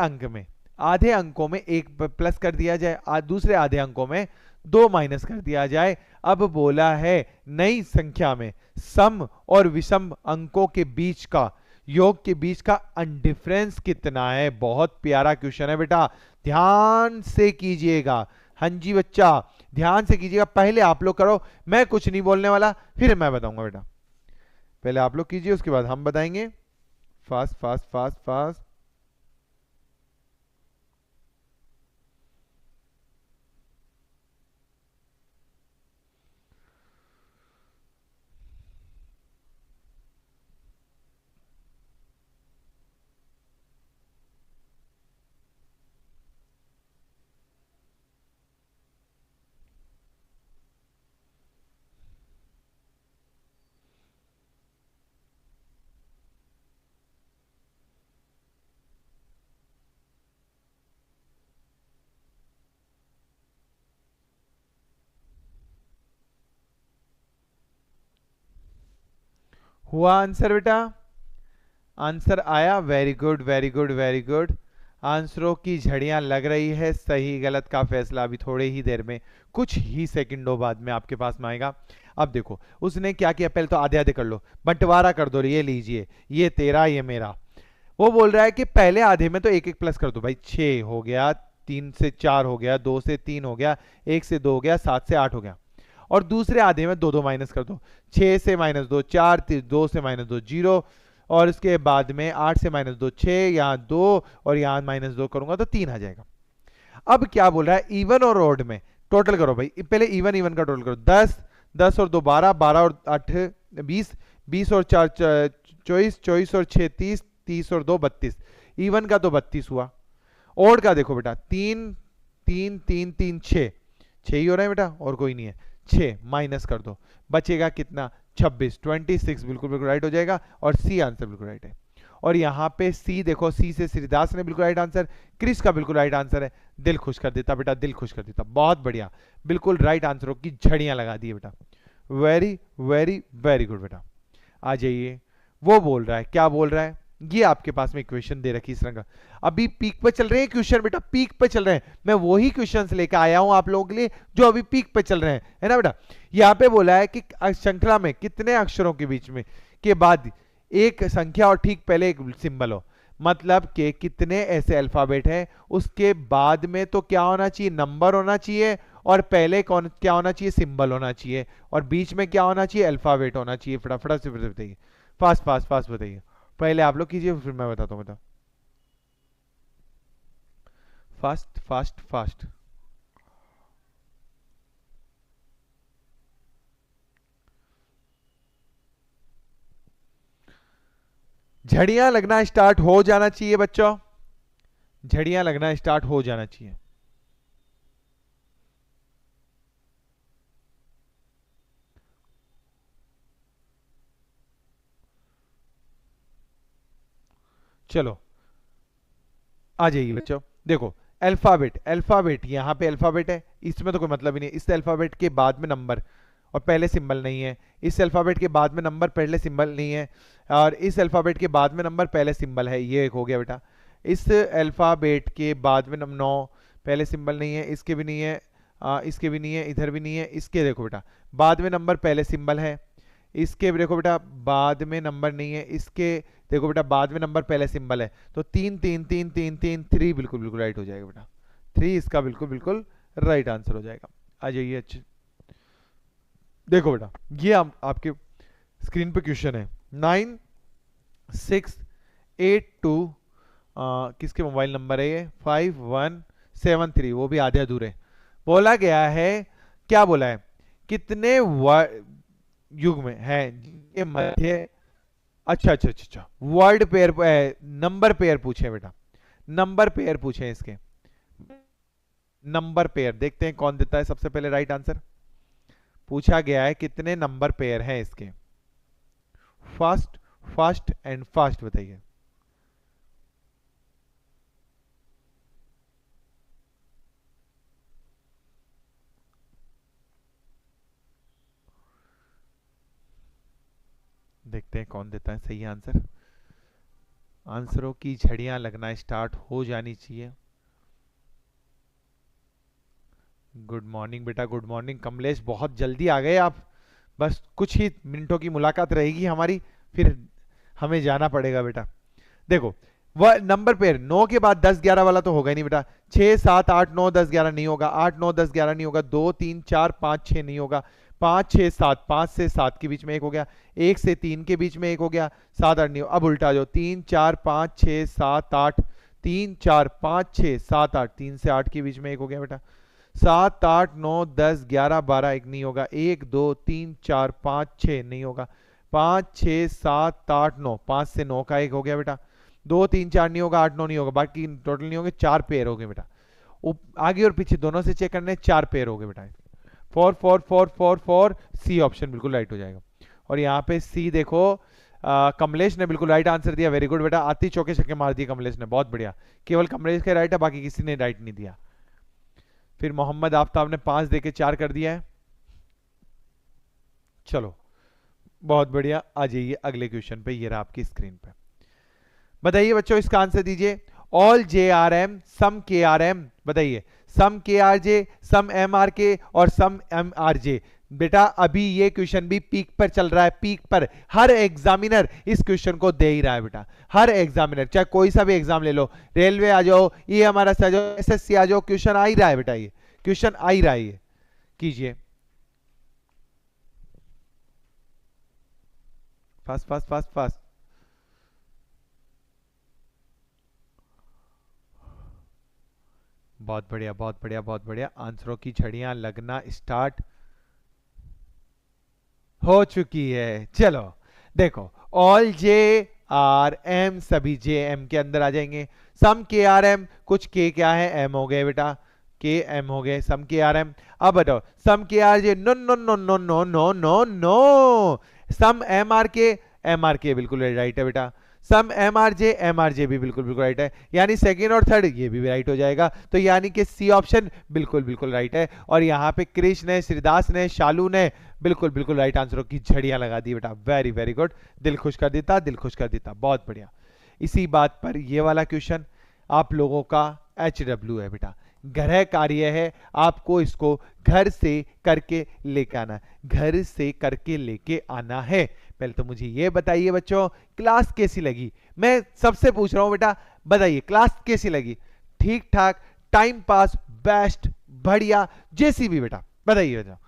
[SPEAKER 1] अंकों में एक प्लस कर दिया जाए, दूसरे आधे अंकों में 2 माइनस कर दिया जाए। अब बोला है नई संख्या में सम और विषम अंकों के बीच का, योग के बीच का डिफरेंस कितना है। बहुत प्यारा क्वेश्चन है बेटा, ध्यान से कीजिएगा। हाँ जी बच्चा, ध्यान से कीजिएगा, पहले आप लोग करो, मैं कुछ नहीं बोलने वाला, फिर मैं बताऊंगा बेटा। पहले आप लोग कीजिए, उसके बाद हम बताएंगे। Fast fast fast fast. हुआ आंसर बेटा, आंसर आया, very good very good very good. आंसरों की झड़ियां लग रही है, सही गलत का फैसला अभी थोड़े ही देर में, कुछ ही सेकंडों बाद में आपके पास में आएगा। अब देखो उसने क्या किया, पहले तो आधे आधे कर लो, बंटवारा कर दो, ये लीजिए, ये तेरा ये मेरा। वो बोल रहा है कि पहले आधे में तो एक एक प्लस कर दो भाई, 6 हो गया, 3 से 4 हो गया, 2 से 3 हो गया, 1 से 2 हो गया, 7 से 8 हो गया। और दूसरे आधे में 2 2 माइनस कर दो, 6 से -2 4, 2 से -2 0, और उसके बाद में 8 से -2 6, यहाँ 2 और यहाँ -2 करूंगा तो 3 आ जाएगा। अब क्या बोल रहा है, इवन और ऑड में टोटल करो भाई। पहले इवन इवन का टोटल करो, 10 10 और 2 12, 12 और 8 20, 20 और 4 24, 24 और 6 30, 30 और 2 32। इवन का तो 32 हुआ। ऑड का देखो बेटा, 3 3 3 3 6 6 ही हो रहा है बेटा, और कोई नहीं है। 6 माइनस कर दो, बचेगा कितना, 26 26 बिल्कुल बिल्कुल राइट हो जाएगा, और सी आंसर बिल्कुल राइट है। और यहाँ पे सी देखो, सी से श्रीदास ने बिल्कुल राइट आंसर, क्रिस का बिल्कुल राइट आंसर है। दिल खुश कर देता बेटा, दिल खुश कर देता, बहुत बढ़िया, बिल्कुल राइट आंसरों की झड़ियां लगा दी बेटा। वेरी वेरी वेरी गुड बेटा। आ जाइए, वो बोल रहा है, क्या बोल रहा है, ये आपके पास में इक्वेशन दे रखी इस रंग, अभी पीक पे चल रहे हैं क्वेश्चन बेटा, पीक पे चल रहे हैं। मैं वही क्वेश्चंस लेकर आया हूं आप लोगों के लिए जो अभी पीक पे चल रहे हैं, है ना बेटा। यहाँ पे बोला है कि श्रृंखला में कितने अक्षरों के बीच में के बाद एक संख्या और ठीक पहले एक सिंबल हो, मतलब कि कितने ऐसे अल्फाबेट हैं, उसके बाद में तो क्या होना चाहिए, नंबर होना चाहिए, और पहले कौन क्या होना चाहिए, सिंबल होना चाहिए, और बीच में क्या होना चाहिए, अल्फाबेट होना चाहिए। फटाफट से बताइए, फास्ट फास्ट फास्ट बताइए, पहले आप लोग कीजिए फिर मैं बताता हूँ। Fast fast fast. झड़ियां लगना स्टार्ट हो जाना चाहिए बच्चों, झड़ियां लगना स्टार्ट हो जाना चाहिए। चलो आ जाइए बच्चों, देखो अल्फाबेट, अल्फाबेट यहाँ पे अल्फाबेट है, इसमें तो कोई मतलब ही नहीं, इस अल्फाबेट के बाद में नंबर और पहले सिंबल नहीं है, इस अल्फाबेट के बाद में नंबर पहले सिंबल नहीं है, और इस अल्फाबेट के बाद में नंबर पहले सिंबल है, ये एक हो गया बेटा। इस अल्फाबेट के बाद में 9 पहले सिंबल नहीं है, इसके भी नहीं है, इसके भी नहीं है, इधर भी नहीं है, इसके देखो बेटा बाद में नंबर पहले सिंबल है, इसके देखो बेटा बाद में नंबर नहीं है, इसके देखो बेटा बाद में नंबर पहले सिंबल है, तो 3 3 3 3 3 3 बिल्कुल बिल्कुल राइट हो जाएगा बेटा, 3 इसका बिल्कुल बिल्कुल राइट आंसर हो जाएगा। आ जाइए, अच्छे देखो बेटा, ये आपके स्क्रीन पे क्वेश्चन है 9682, किसके मोबाइल नंबर है ये, 5173, वो भी आधे अधूरे। बोला गया है, क्या बोला है, कितने युग में है ये मध्य, अच्छा अच्छा अच्छा अच्छा, वर्ड पेयर, नंबर पेयर पूछे बेटा, नंबर पेयर पूछे इसके, नंबर पेयर देखते हैं कौन देता है सबसे पहले राइट आंसर। पूछा गया है कितने नंबर पेयर हैं इसके, फर्स्ट फर्स्ट एंड फास्ट बताइए। देखते हैं कौन देता है सही आंसर, आंसरों की झड़ियां लगना स्टार्ट हो जानी चाहिए। गुड मॉर्निंग बेटा, गुड मॉर्निंग कमलेश, बहुत जल्दी आ गए आप, बस कुछ ही मिनटों की मुलाकात रहेगी हमारी, फिर हमें जाना पड़ेगा बेटा। देखो वह नंबर पेयर 9 के बाद 10 11 वाला तो होगा ही नहीं बेटा, 6 7 8 9 10 11 नहीं होगा, 8 9 10 11 नहीं होगा, 2 3 4 5 6 नहीं होगा, 5 6 7, 5 से 7 के बीच में एक हो गया, 1 से 3 के बीच में एक हो गया, 7 8 नहीं हो, अब उल्टा जो 3 4 5 6 7 8, 3 4 5 6 7 8, 3 से 8 के बीच में एक हो गया बेटा, 7 8 9 10 11 12 एक नहीं होगा, 1 2 3 4 5 6 नहीं होगा, 5 6 7 8 9, 5 से 9 का एक हो गया बेटा, 2 3 4 नहीं होगा, 8 9 नहीं होगा, बाकी टोटल नहीं होंगे, 4 पेयर हो गए बेटा, आगे और पीछे दोनों से चेक करने 4 पेयर हो गए बेटा, 4 4 4 4 4, सी ऑप्शन बिल्कुल राइट हो जाएगा। और यहाँ पे सी देखो, कमलेश ने बिल्कुल राइट आंसर दिया, वेरी गुड बेटा, आती चौके छक्के मार दिए कमलेश ने, बहुत बढ़िया, केवल कमलेश का राइट है, बाकी किसी ने राइट नहीं दिया। फिर मोहम्मद आफ्ताब ने 5 देके 4 कर दिया है। चलो बहुत बढ़िया, आ जाइए अगले क्वेश्चन पे, ये रहा आपकी स्क्रीन पे, बताइए बच्चों इसका आंसर दीजिए। ऑल जे आर एम सम के आर एम, बताइए सम के आर जे, सम एम आर के और सम एम आर जे। बेटा अभी ये क्वेश्चन भी पीक पर चल रहा है, पीक पर, हर एग्जामिनर इस क्वेश्चन को दे ही रहा है बेटा, हर एग्जामिनर, चाहे कोई सा भी एग्जाम ले लो, रेलवे आ जाओ, ये हमारा आ जाओ, एसएससी आ जाओ, क्वेश्चन आ ही रहा है बेटा, ये क्वेश्चन आ ही रहा है, ये कीजिए फास्ट फास्ट फास्ट फास्ट। बहुत बढ़िया, बहुत बढ़िया, बहुत बढ़िया। आंसरों की झड़ियां लगना स्टार्ट हो चुकी है। चलो देखो, ऑल जे आर एम, सभी जे एम के अंदर आ जाएंगे। सम के आर एम, कुछ के क्या है, एम हो गए बेटा, के एम हो गए, सम के आर एम। अब बताओ sum K R J, no no no no no no no no. Sum M R K बिल्कुल राइट है बेटा। सम एम आर जे भी बिल्कुल बिल्कुल राइट है, यानी सेकंड और थर्ड ये भी राइट हो जाएगा। तो यानी कि सी ऑप्शन बिल्कुल बिल्कुल राइट है। और यहाँ पे कृष्ण ने, श्रीदास ने, शालू ने बिल्कुल बिल्कुल राइट आंसरों की झड़ियां लगा दी बेटा। वेरी वेरी गुड, दिल खुश कर देता, दिल खुश कर देता, बहुत बढ़िया। इसी बात पर ये वाला क्वेश्चन आप लोगों का HW है बेटा, गृह कार्य है, आपको इसको घर से करके लेके आना है, घर से करके लेके आना है। पहले तो मुझे ये बताइए बच्चों, क्लास कैसी लगी? मैं सबसे पूछ रहा हूं बेटा, बताइए क्लास कैसी लगी? ठीक ठाक, टाइम पास, बेस्ट, बढ़िया, जैसी भी बेटा बताइए बेटा।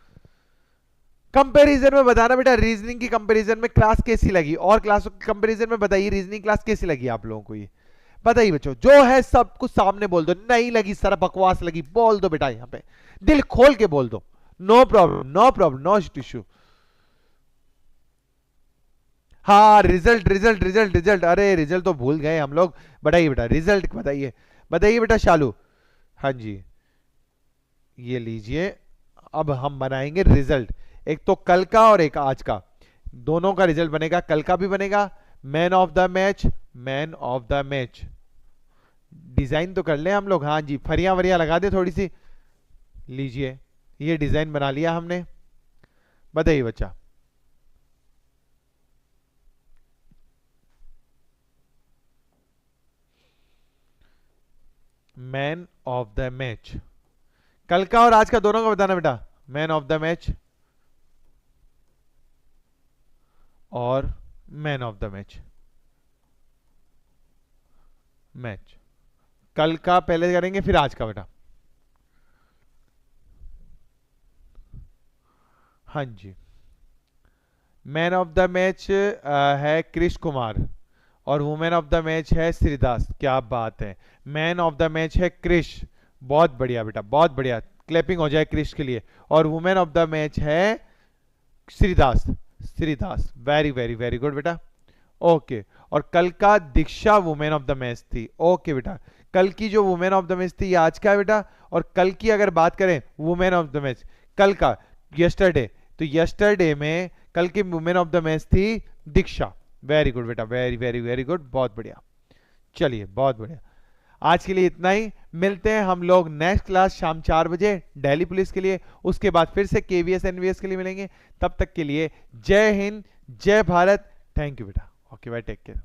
[SPEAKER 1] कंपैरिजन में बताना बेटा, रीजनिंग की कंपैरिजन में क्लास कैसी लगी, और क्लासों की कंपैरिजन में बताइए रीजनिंग क्लास कैसी लगी आप लोगों को। ये बताइए बच्चों, जो है सब कुछ सामने बोल दो। नहीं लगी सर, बकवास लगी, बोल दो बेटा, यहां पे दिल खोल के बोल दो। No problem, no problem, no issue. हाँ, रिजल्ट रिजल्ट रिजल्ट रिजल्ट, अरे रिजल्ट तो भूल गए हम लोग। बताइए बेटा रिजल्ट बताइए, बताइए बेटा शालू। हाँ जी, ये लीजिए, अब हम बनाएंगे रिजल्ट, एक तो कल का और एक आज का, दोनों का रिजल्ट बनेगा। कल का भी बनेगा, man of the match, man of the match. Design तो कर ले हम लोग, हाँ जी, फरियां वरियां लगा दे थोड़ी सी। लीजिए, ये डिजाइन बना लिया हमने। बताइए बच्चा, मैन ऑफ द मैच, कल का और आज का दोनों का बताना बेटा। मैन ऑफ द मैच और man of the match, match कल का पहले करेंगे, फिर आज का बेटा। हाँ जी, मैन ऑफ द मैच है कृष कुमार, और वुमेन ऑफ द मैच है श्रीदास। क्या बात है, मैन ऑफ द मैच है कृष, बहुत बढ़िया बेटा, बहुत बढ़िया, क्लैपिंग हो जाए कृष के लिए। और वुमेन ऑफ द मैच है Shridas, Shridas, very very very good बेटा। ओके, और कल का दीक्षा वुमेन ऑफ द मैच थी। ओके बेटा, कल की जो वुमेन ऑफ द मैच थी, ये आज का है बेटा। और कल की अगर बात करें वुमेन ऑफ द मैच, कल का यस्टरडे, तो यस्टरडे में कल की वुमेन ऑफ द मैच थी दीक्षा। वेरी गुड बेटा, वेरी वेरी वेरी गुड, बहुत बढ़िया। चलिए, बहुत बढ़िया, आज के लिए इतना ही। मिलते हैं हम लोग नेक्स्ट क्लास शाम 4 बजे दिल्ली पुलिस के लिए, उसके बाद फिर से KVS NVS के लिए मिलेंगे। तब तक के लिए जय हिंद, जय भारत, थैंक यू बेटा। Okay bye, take care.